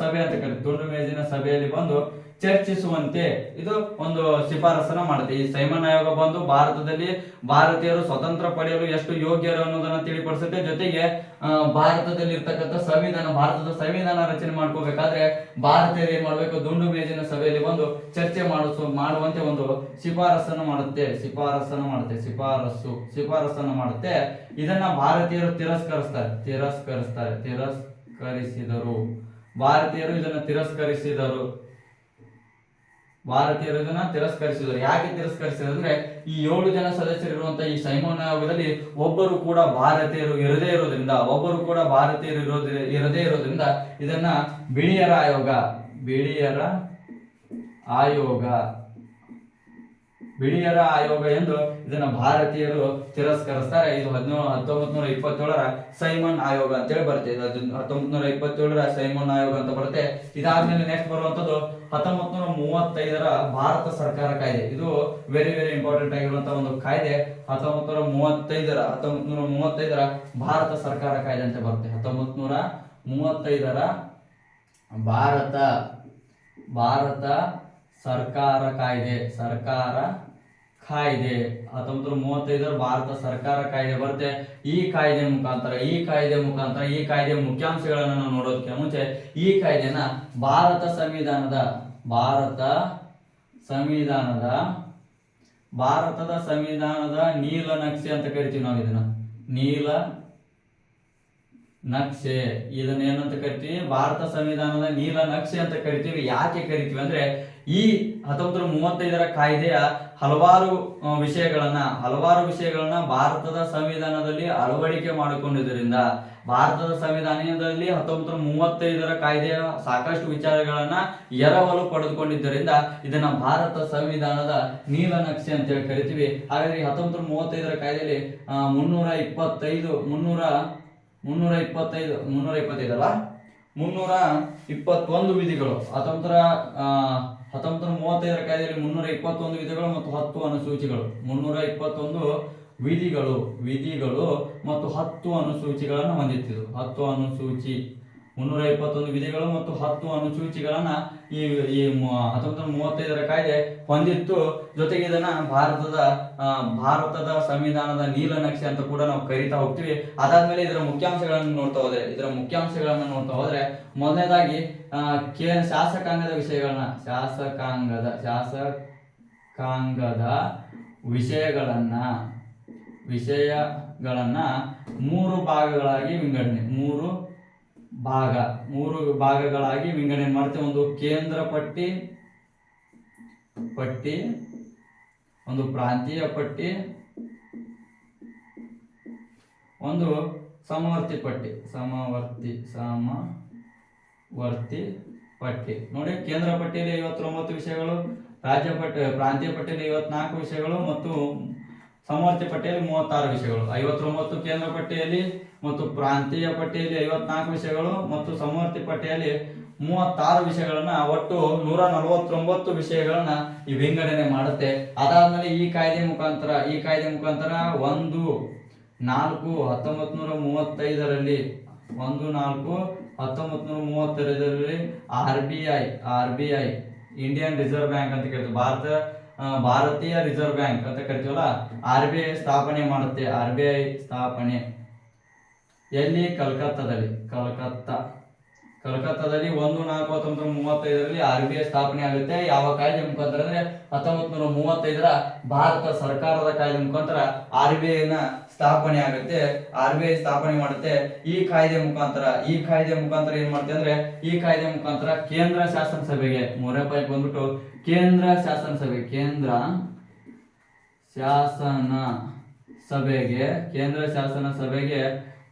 ಸಭೆ ಅಂತ ಕರೀತಾರೆ. ದುಂಡು ಮೇಜಿನ ಸಭೆಯಲ್ಲಿ ಬಂದು ಚರ್ಚಿಸುವಂತೆ ಇದು ಒಂದು ಶಿಫಾರಸನ್ನ ಮಾಡುತ್ತೆ. ಈ ಸೈಮನ್ ಆಯೋಗ ಬಂದು ಭಾರತದಲ್ಲಿ ಭಾರತೀಯರು ಸ್ವತಂತ್ರ ಪಡೆಯಲು ಎಷ್ಟು ಯೋಗ್ಯರು ಅನ್ನೋದನ್ನ ತಿಳಿಪಡಿಸುತ್ತೆ. ಜೊತೆಗೆ ಭಾರತದಲ್ಲಿ ಇರ್ತಕ್ಕಂಥ ಭಾರತದ ಸಂವಿಧಾನ ರಚನೆ ಮಾಡ್ಕೋಬೇಕಾದ್ರೆ ಭಾರತೀಯರು ಏನ್ ಮಾಡ್ಬೇಕು, ದುಂಡು ಮೇಜಿನ ಸಭೆಯಲ್ಲಿ ಬಂದು ಚರ್ಚೆ ಮಾಡುವಂತೆ ಒಂದು ಶಿಫಾರಸನ್ನು ಮಾಡುತ್ತೆ. ಇದನ್ನ ಭಾರತೀಯರು ತಿರಸ್ಕರಿಸಿದರು. ಭಾರತೀಯರು ಇದನ್ನ ತಿರಸ್ಕರಿಸಿದರು. ಯಾಕೆ ತಿರಸ್ಕರಿಸಿದ್ರು ಅಂದ್ರೆ ಈ 7 ಜನ ಸದಸ್ಯರಿರುವಂತಹ ಈ ಸೈಮನ್ ಆಯೋಗದಲ್ಲಿ ಒಬ್ಬರು ಕೂಡ ಭಾರತೀಯರು ಇರದೇ ಇರೋದ್ರಿಂದ ಇದನ್ನ ಬಿಳಿಯರ ಆಯೋಗ ಎಂದು ಇದನ್ನ ಭಾರತೀಯರು ತಿರಸ್ಕರಿಸ್ತಾರೆ. ಇದು 1927ರ ಸೈಮನ್ ಆಯೋಗ ಅಂತೇಳಿ ಬರುತ್ತೆ. 1927ರ ಸೈಮನ್ ಆಯೋಗ ಅಂತ ಬರುತ್ತೆ. ಇದಾದ್ಮೇಲೆ ನೆಕ್ಸ್ಟ್ ಬರುವಂತದ್ದು 1935ರ ಭಾರತ ಸರ್ಕಾರ ಕಾಯ್ದೆ. ಇದು ವೆರಿ ವೆರಿ ಇಂಪಾರ್ಟೆಂಟ್ ಆಗಿರುವಂತಹ ಒಂದು ಕಾಯ್ದೆ. 1935ರ ಭಾರತ ಸರ್ಕಾರ ಕಾಯ್ದೆ ಅಂತ ಬರುತ್ತೆ. 1935ರ ಭಾರತ ಸರ್ಕಾರ ಕಾಯ್ದೆ 1935ರ ಭಾರತ ಸರ್ಕಾರ ಕಾಯ್ದೆ ಬರುತ್ತೆ. ಈ ಕಾಯ್ದೆ ಮುಖ್ಯಾಂಶಗಳನ್ನು ನಾವು ನೋಡೋದಕ್ಕೆ ಮುಂಚೆ ಈ ಕಾಯ್ದೆನ ಭಾರತ ಸಂವಿಧಾನದ ನೀಲನಕ್ಷೆ ಅಂತ ಕರಿತೀವಿ ನಾವು. ಇದನ್ನ ನೀಲನಕ್ಷೆ ಏನಂತ ಕರಿತೀವಿ? ಭಾರತ ಸಂವಿಧಾನದ ನೀಲನಕ್ಷೆ ಅಂತ ಕರಿತೀವಿ. ಯಾಕೆ ಕರಿತೀವಿ ಅಂದ್ರೆ ಈ 1935ರ ಕಾಯ್ದೆಯ ಹಲವಾರು ವಿಷಯಗಳನ್ನ ಭಾರತದ ಸಂವಿಧಾನದಲ್ಲಿ ಅಳವಡಿಕೆ ಮಾಡಿಕೊಂಡಿದ್ದರಿಂದ, ಭಾರತದ ಸಂವಿಧಾನದಲ್ಲಿ 1935ರ ಕಾಯ್ದೆಯ ಸಾಕಷ್ಟು ವಿಚಾರಗಳನ್ನ ಎರವಲು ಪಡೆದುಕೊಂಡಿದ್ದರಿಂದ ಇದನ್ನ ಭಾರತ ಸಂವಿಧಾನದ ನೀಲನಕ್ಷೆ ಅಂತ ಹೇಳಿ ಕರಿತೀವಿ. ಹಾಗಾಗಿ 1935ರ ಕಾಯ್ದೆಯಲ್ಲಿ 321 ವಿಧಿಗಳು. 1935ರ ಕಾಯ್ದೆಯಲ್ಲಿ 321 ವಿಧಿಗಳು ಮತ್ತು 10 ಅನುಸೂಚಿಗಳು. 321 ವಿಧಿಗಳು ಮತ್ತು 10 ಅನುಸೂಚಿಗಳನ್ನು ಹೊಂದಿತ್ತು. 321 ವಿಧಿಗಳು ಮತ್ತು 10 ಅನುಸೂಚಿಗಳನ್ನ ಈ 1935ರ ಕಾಯ್ದೆ ಹೊಂದಿತ್ತು. ಜೊತೆಗೆ ಇದನ್ನ ಭಾರತದ ಸಂವಿಧಾನದ ನೀಲನಕ್ಷೆ ಅಂತ ಕೂಡ ನಾವು ಕರಿತಾ ಹೋಗ್ತೀವಿ. ಅದಾದ್ಮೇಲೆ ಇದರ ಮುಖ್ಯಾಂಶಗಳನ್ನು ನೋಡ್ತಾ ಹೋದ್ರೆ ಮೊದಲನೇದಾಗಿ ಶಾಸಕಾಂಗದ ವಿಷಯಗಳನ್ನ 3 ಭಾಗಗಳಾಗಿ ವಿಂಗಡಣೆ ಮಾಡ್ತೇವೆ. ಒಂದು ಕೇಂದ್ರ ಪಟ್ಟಿ, ಒಂದು ಪ್ರಾಂತೀಯ ಪಟ್ಟಿ, ಒಂದು ಸಮವರ್ತಿ ಪಟ್ಟಿ. ನೋಡಿ, ಕೇಂದ್ರ ಪಟ್ಟಿಯಲ್ಲಿ 59 ವಿಷಯಗಳು, ಪ್ರಾಂತೀಯ ಪಟ್ಟಿಯಲ್ಲಿ 54 ವಿಷಯಗಳು ಮತ್ತು ಸಮವರ್ತಿ ಪಟ್ಟಿಯಲ್ಲಿ 36 ವಿಷಯಗಳು. 59 ಕೇಂದ್ರ ಪಟ್ಟಿಯಲ್ಲಿ ಮತ್ತು ಪ್ರಾಂತೀಯ ಪಟ್ಟಿಯಲ್ಲಿ 54 ವಿಷಯಗಳು ಮತ್ತು ಸಮವರ್ತಿ ಪಟ್ಟಿಯಲ್ಲಿ 36 ವಿಷಯಗಳನ್ನ, ಒಟ್ಟು 149 ವಿಷಯಗಳನ್ನ ಈ ವಿಂಗಡಣೆ ಮಾಡುತ್ತೆ. ಅದಾದ್ಮೇಲೆ ಈ ಕಾಯ್ದೆ ಮುಖಾಂತರ 1/4/1935ರಲ್ಲಿ RBI ಇಂಡಿಯನ್ ರಿಸರ್ವ್ ಬ್ಯಾಂಕ್ ಅಂತ ಕರಿತೀವಿ, ಭಾರತೀಯ ರಿಸರ್ವ್ ಬ್ಯಾಂಕ್ ಅಂತ ಕರಿತೀವಲ್ಲ, RBI ಸ್ಥಾಪನೆ ಮಾಡುತ್ತೆ. RBI ಸ್ಥಾಪನೆ ಎಲ್ಲಿ? ಕಲ್ಕತ್ತಾದಲ್ಲಿ 1/4/1935ರಲ್ಲಿ RBI ಸ್ಥಾಪನೆ ಆಗುತ್ತೆ. ಯಾವ ಕಾಯ್ದೆ ಮುಖಾಂತರ ಅಂದ್ರೆ 1935ರ ಭಾರತ ಸರ್ಕಾರದ ಕಾಯ್ದೆ ಮುಖಾಂತರ RBI ನ ಸ್ಥಾಪನೆ ಆಗುತ್ತೆ. RBI ಸ್ಥಾಪನೆ ಮಾಡುತ್ತೆ. ಈ ಕಾಯ್ದೆ ಮುಖಾಂತರ ಏನ್ ಮಾಡುತ್ತೆ ಅಂದ್ರೆ ಈ ಕಾಯ್ದೆ ಮುಖಾಂತರ ಕೇಂದ್ರ ಶಾಸನಸಭೆಗೆ ಬಂದ್ಬಿಟ್ಟು ಕೇಂದ್ರ ಶಾಸನಸಭೆಗೆ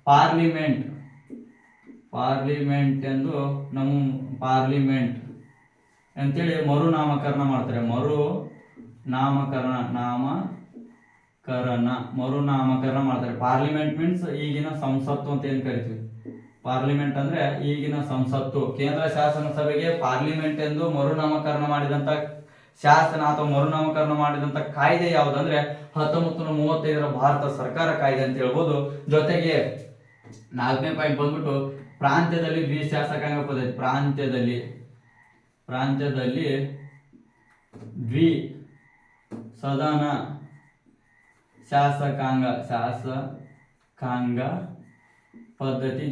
ಪಾರ್ಲಿಮೆಂಟ್ ಎಂದು ಪಾರ್ಲಿಮೆಂಟ್ ಅಂತೇಳಿ ಮರುನಾಮಕರಣ ಮಾಡ್ತಾರೆ. ಮರುನಾಮಕರಣ ಮಾಡ್ತಾರೆ. ಪಾರ್ಲಿಮೆಂಟ್ ಮೀನ್ಸ್ ಈಗಿನ ಸಂಸತ್ತು ಅಂತ ಏನ್ ಕರಿತೀವಿ, ಪಾರ್ಲಿಮೆಂಟ್ ಅಂದ್ರೆ ಈಗಿನ ಸಂಸತ್ತು. ಕೇಂದ್ರ ಶಾಸನ ಸಭೆಗೆ ಪಾರ್ಲಿಮೆಂಟ್ ಎಂದು ಮರುನಾಮಕರಣ ಮಾಡಿದಂತ ಶಾಸನ ಅಥವಾ ಮರುನಾಮಕರಣ ಮಾಡಿದಂತ ಕಾಯ್ದೆ ಯಾವುದಂದ್ರೆ 1935 ಭಾರತ ಸರ್ಕಾರ ಕಾಯ್ದೆ ಅಂತ ಹೇಳ್ಬೋದು. ಜೊತೆಗೆ 4ನೇ ಪಾಯಿಂಟ್ ಬಂದ್ಬಿಟ್ಟು ಪ್ರಾಂತ್ಯದಲ್ಲಿ ದ್ವಿಶಾಸಕಾಂಗ ಪದ್ಧತಿ. ಪ್ರಾಂತ್ಯದಲ್ಲಿ ದ್ವಿ ಸದನ ಶಾಸಕಾಂಗ ಪದ್ಧತಿ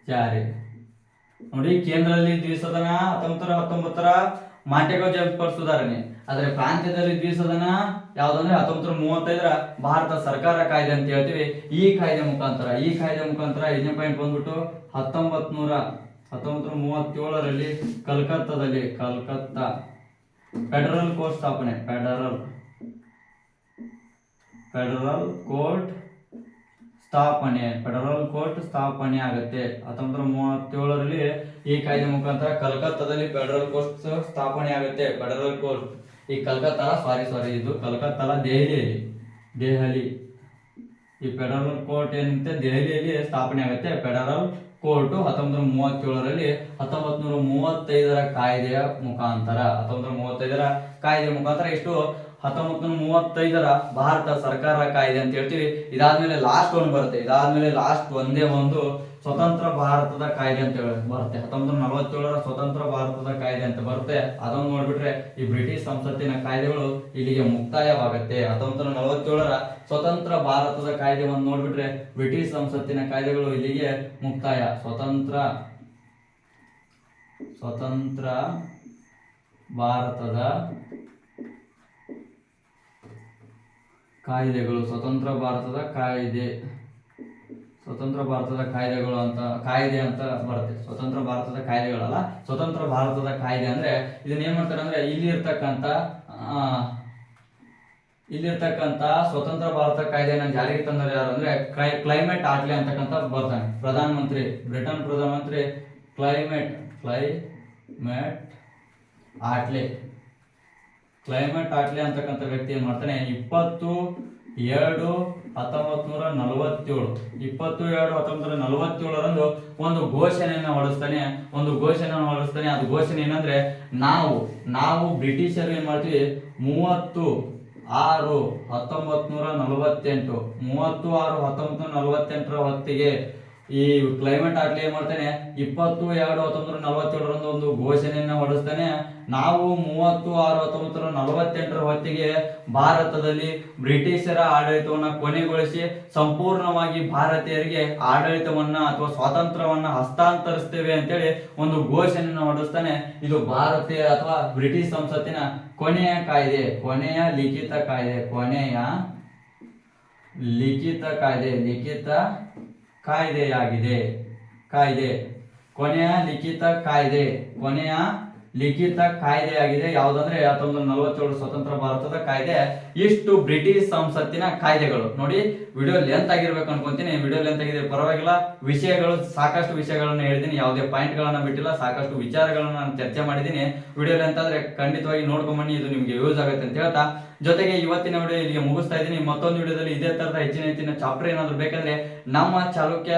ಜಾರಿ. ನೋಡಿ, ಕೇಂದ್ರದಲ್ಲಿ ದ್ವಿಸದನ 1919 ಮಾಂಟೆಗೋ ಜೆಮ್ಸ್ಬರ್ಗ್ ಸುಧಾರಣೆ. ಆದ್ರೆ ಪ್ರಾಂತ್ಯದಲ್ಲಿ ದ್ವಿಸದನ ಯಾವ್ದಂದ್ರೆ 1935 ಭಾರತ ಸರ್ಕಾರ ಕಾಯ್ದೆ ಅಂತ ಹೇಳ್ತೀವಿ. ಈ ಕಾಯ್ದೆ ಮುಖಾಂತರ 5ನೇ ಪಾಯಿಂಟ್ ಬಂದ್ಬಿಟ್ಟು 1937ರಲ್ಲಿ ಕಲ್ಕತ್ತಾ ಫೆಡರಲ್ ಕೋರ್ಟ್ ಸ್ಥಾಪನೆ ಆಗುತ್ತೆ. 1937ರಲ್ಲಿ ಈ ಕಾಯ್ದೆ ಮುಖಾಂತರ ಕಲ್ಕತ್ತಾದಲ್ಲಿ ಫೆಡರಲ್ ಕೋರ್ಟ್ ಸ್ಥಾಪನೆ ಆಗುತ್ತೆ. ಈ ಇದು ಕಲ್ಕತ್ತಾ ದೆಹಲಿ. ಈ ಫೆಡರಲ್ ಕೋರ್ಟ್ ಏನಂತೆ ದೆಹಲಿಯಲ್ಲಿ ಸ್ಥಾಪನೆ ಆಗುತ್ತೆ. ಫೆಡರಲ್ ಕೋರ್ಟ್ 1937ರಲ್ಲಿ 1935 ಕಾಯ್ದೆಯ ಮುಖಾಂತರ ಇಷ್ಟು 1935 ಭಾರತ ಸರ್ಕಾರ ಕಾಯ್ದೆ ಅಂತ ಹೇಳ್ತೀವಿ. ಇದಾದ್ಮೇಲೆ ಲಾಸ್ಟ್ ಒಂದೇ ಒಂದು ಸ್ವತಂತ್ರ ಭಾರತದ ಕಾಯ್ದೆ ಅಂತ ಬರುತ್ತೆ. 1947 ಸ್ವತಂತ್ರ ಭಾರತದ ಕಾಯ್ದೆ ಅಂತ ಬರುತ್ತೆ. ಅದನ್ನು ನೋಡ್ಬಿಟ್ರೆ ಈ ಬ್ರಿಟಿಷ್ ಸಂಸತ್ತಿನ ಕಾಯ್ದೆಗಳು ಇಲ್ಲಿಗೆ ಮುಕ್ತಾಯವಾಗುತ್ತೆ. 1947 ಸ್ವತಂತ್ರ ಭಾರತದ ಕಾಯ್ದೆಯನ್ನು ನೋಡ್ಬಿಟ್ರೆ ಬ್ರಿಟಿಷ್ ಸಂಸತ್ತಿನ ಕಾಯ್ದೆಗಳು ಇಲ್ಲಿಗೆ ಮುಕ್ತಾಯ. ಸ್ವತಂತ್ರ ಭಾರತದ ಕಾಯ್ದೆಗಳು ಕಾಯ್ದೆ ಅಂತ ಬರುತ್ತೆ. ಸ್ವತಂತ್ರ ಭಾರತದ ಕಾಯ್ದೆಗಳಲ್ಲ, ಸ್ವತಂತ್ರ ಭಾರತದ ಕಾಯ್ದೆ ಅಂದ್ರೆ ಇದನ್ನ ಏನ್ ಮಾಡ್ತಾರೆ ಅಂದ್ರೆ ಇಲ್ಲಿರ್ತಕ್ಕಂತ ಸ್ವತಂತ್ರ ಭಾರತ ಕಾಯ್ದೆಯನ್ನು ಜಾರಿಗೆ ತಂದರೆ ಯಾರು ಅಂದ್ರೆ ಕ್ಲೈಮೇಟ್ ಆಟ್ಲೆ ಅಂತಕ್ಕಂಥ ಬರ್ತಾನೆ. ಬ್ರಿಟನ್ ಪ್ರಧಾನಮಂತ್ರಿ ಕ್ಲೈಮೇಟ್ ಆಟ್ಲೆ ಅಂತಕ್ಕಂಥ ವ್ಯಕ್ತಿ ಏನ್ ಮಾಡ್ತಾನೆ 22/1947 ಒಂದು ಘೋಷಣೆಯನ್ನು ಹೊರಡಿಸ್ತಾನೆ. ಅದು ಘೋಷಣೆ ಏನಂದ್ರೆ ನಾವು ಬ್ರಿಟಿಷರು ಏನ್ ಮಾಡ್ತೀವಿ 30/6/1948 ಹೊತ್ತಿಗೆ ಈ ಕ್ಲೈಮೇಟ್ ಆಟ್ಲೆ ಏನ್ ಮಾಡ್ತಾನೆ 22/1947 ಒಂದು ಘೋಷಣೆಯನ್ನ ಹೊರಡಿಸ್ತಾನೆ. ನಾವು 30/6/1948 ಹೊತ್ತಿಗೆ ಭಾರತದಲ್ಲಿ ಬ್ರಿಟಿಷರ ಆಡಳಿತವನ್ನ ಕೊನೆಗೊಳಿಸಿ ಸಂಪೂರ್ಣವಾಗಿ ಭಾರತೀಯರಿಗೆ ಆಡಳಿತವನ್ನ ಅಥವಾ ಸ್ವಾತಂತ್ರ್ಯವನ್ನ ಹಸ್ತಾಂತರಿಸ್ತೇವೆ ಅಂತೇಳಿ ಒಂದು ಘೋಷಣೆಯನ್ನು ಹೊರಡಿಸ್ತಾನೆ. ಇದು ಭಾರತೀಯ ಅಥವಾ ಬ್ರಿಟಿಷ್ ಸಂಸತ್ತಿನ ಕೊನೆಯ ಲಿಖಿತ ಕಾಯ್ದೆಯಾಗಿದೆ. ಯಾವುದಂದ್ರೆ 1947 ಸ್ವತಂತ್ರ ಭಾರತದ ಕಾಯ್ದೆ. ಇಷ್ಟು ಬ್ರಿಟಿಷ್ ಸಂಸತ್ತಿನ ಕಾಯ್ದೆಗಳು. ನೋಡಿ, ವಿಡಿಯೋ ಲೆಂತ್ ಆಗಿರ್ಬೇಕು ಅನ್ಕೊಂತೀನಿ. ವಿಡಿಯೋ ಲೆಂತ್ ಆಗಿದೆ ಪರವಾಗಿಲ್ಲ. ಸಾಕಷ್ಟು ವಿಷಯಗಳನ್ನ ಹೇಳಿದೀನಿ, ಯಾವುದೇ ಪಾಯಿಂಟ್ ಗಳನ್ನ ಬಿಟ್ಟಿಲ್ಲ. ಸಾಕಷ್ಟು ವಿಚಾರಗಳನ್ನ ನಾನು ಚರ್ಚೆ ಮಾಡಿದೀನಿ. ವಿಡಿಯೋ ಲೆಂತ್ ಆದ್ರೆ ಖಂಡಿತವಾಗಿ ನೋಡ್ಕೊಂಡ್ ಬನ್ನಿ, ಇದು ನಿಮ್ಗೆ ಯೂಸ್ ಆಗುತ್ತೆ ಅಂತ ಹೇಳ್ತಾ ಜೊತೆಗೆ ಇವತ್ತಿನ ವಿಡಿಯೋ ಇಲ್ಲಿಗೆ ಮುಗಿಸ್ತಾ ಇದ್ದೀನಿ. ಮತ್ತೊಂದು ವಿಡಿಯೋದಲ್ಲಿ ಇದೇ ತರದ ಹೆಚ್ಚಿನ ಚಾಪ್ಟರ್ ಏನಾದ್ರು ಬೇಕಂದ್ರೆ ನಮ್ಮ ಚಾಲುಕ್ಯ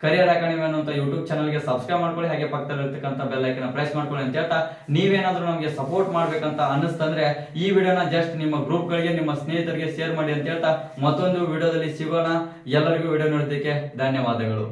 ಕರಿಯರ್ ಅಕಾಡೆಮಿ ಅನ್ನುವಂತ ಯೂಟ್ಯೂಬ್ ಚಾನಲ್ಗೆ ಸಬ್ಸ್ಕ್ರೈಬ್ ಮಾಡ್ಕೊಳ್ಳಿ. ಹಾಗೆ ಪಕ್ಕದಲ್ಲಿ ಇರ್ತಕ್ಕಂಥ ಬೆಲ್ ಐಕನ್ ಪ್ರೆಸ್ ಮಾಡ್ಕೊಳ್ಳಿ ಅಂತ ಹೇಳ್ತಾ, ನೀವೇನಾದ್ರೂ ನಮಗೆ ಸಪೋರ್ಟ್ ಮಾಡ್ಬೇಕಂತ ಅನ್ನಿಸ್ತಂದ್ರೆ ಈ ವಿಡಿಯೋನ ಜಸ್ಟ್ ನಿಮ್ಮ ಗ್ರೂಪ್ ಗಳಿಗೆ, ನಿಮ್ಮ ಸ್ನೇಹಿತರಿಗೆ ಶೇರ್ ಮಾಡಿ ಅಂತ ಹೇಳ್ತಾ ಮತ್ತೊಂದು ವಿಡಿಯೋದಲ್ಲಿ ಸಿಗೋಣ. ಎಲ್ಲರಿಗೂ ವಿಡಿಯೋ ನೋಡೋದಕ್ಕೆ ಧನ್ಯವಾದಗಳು.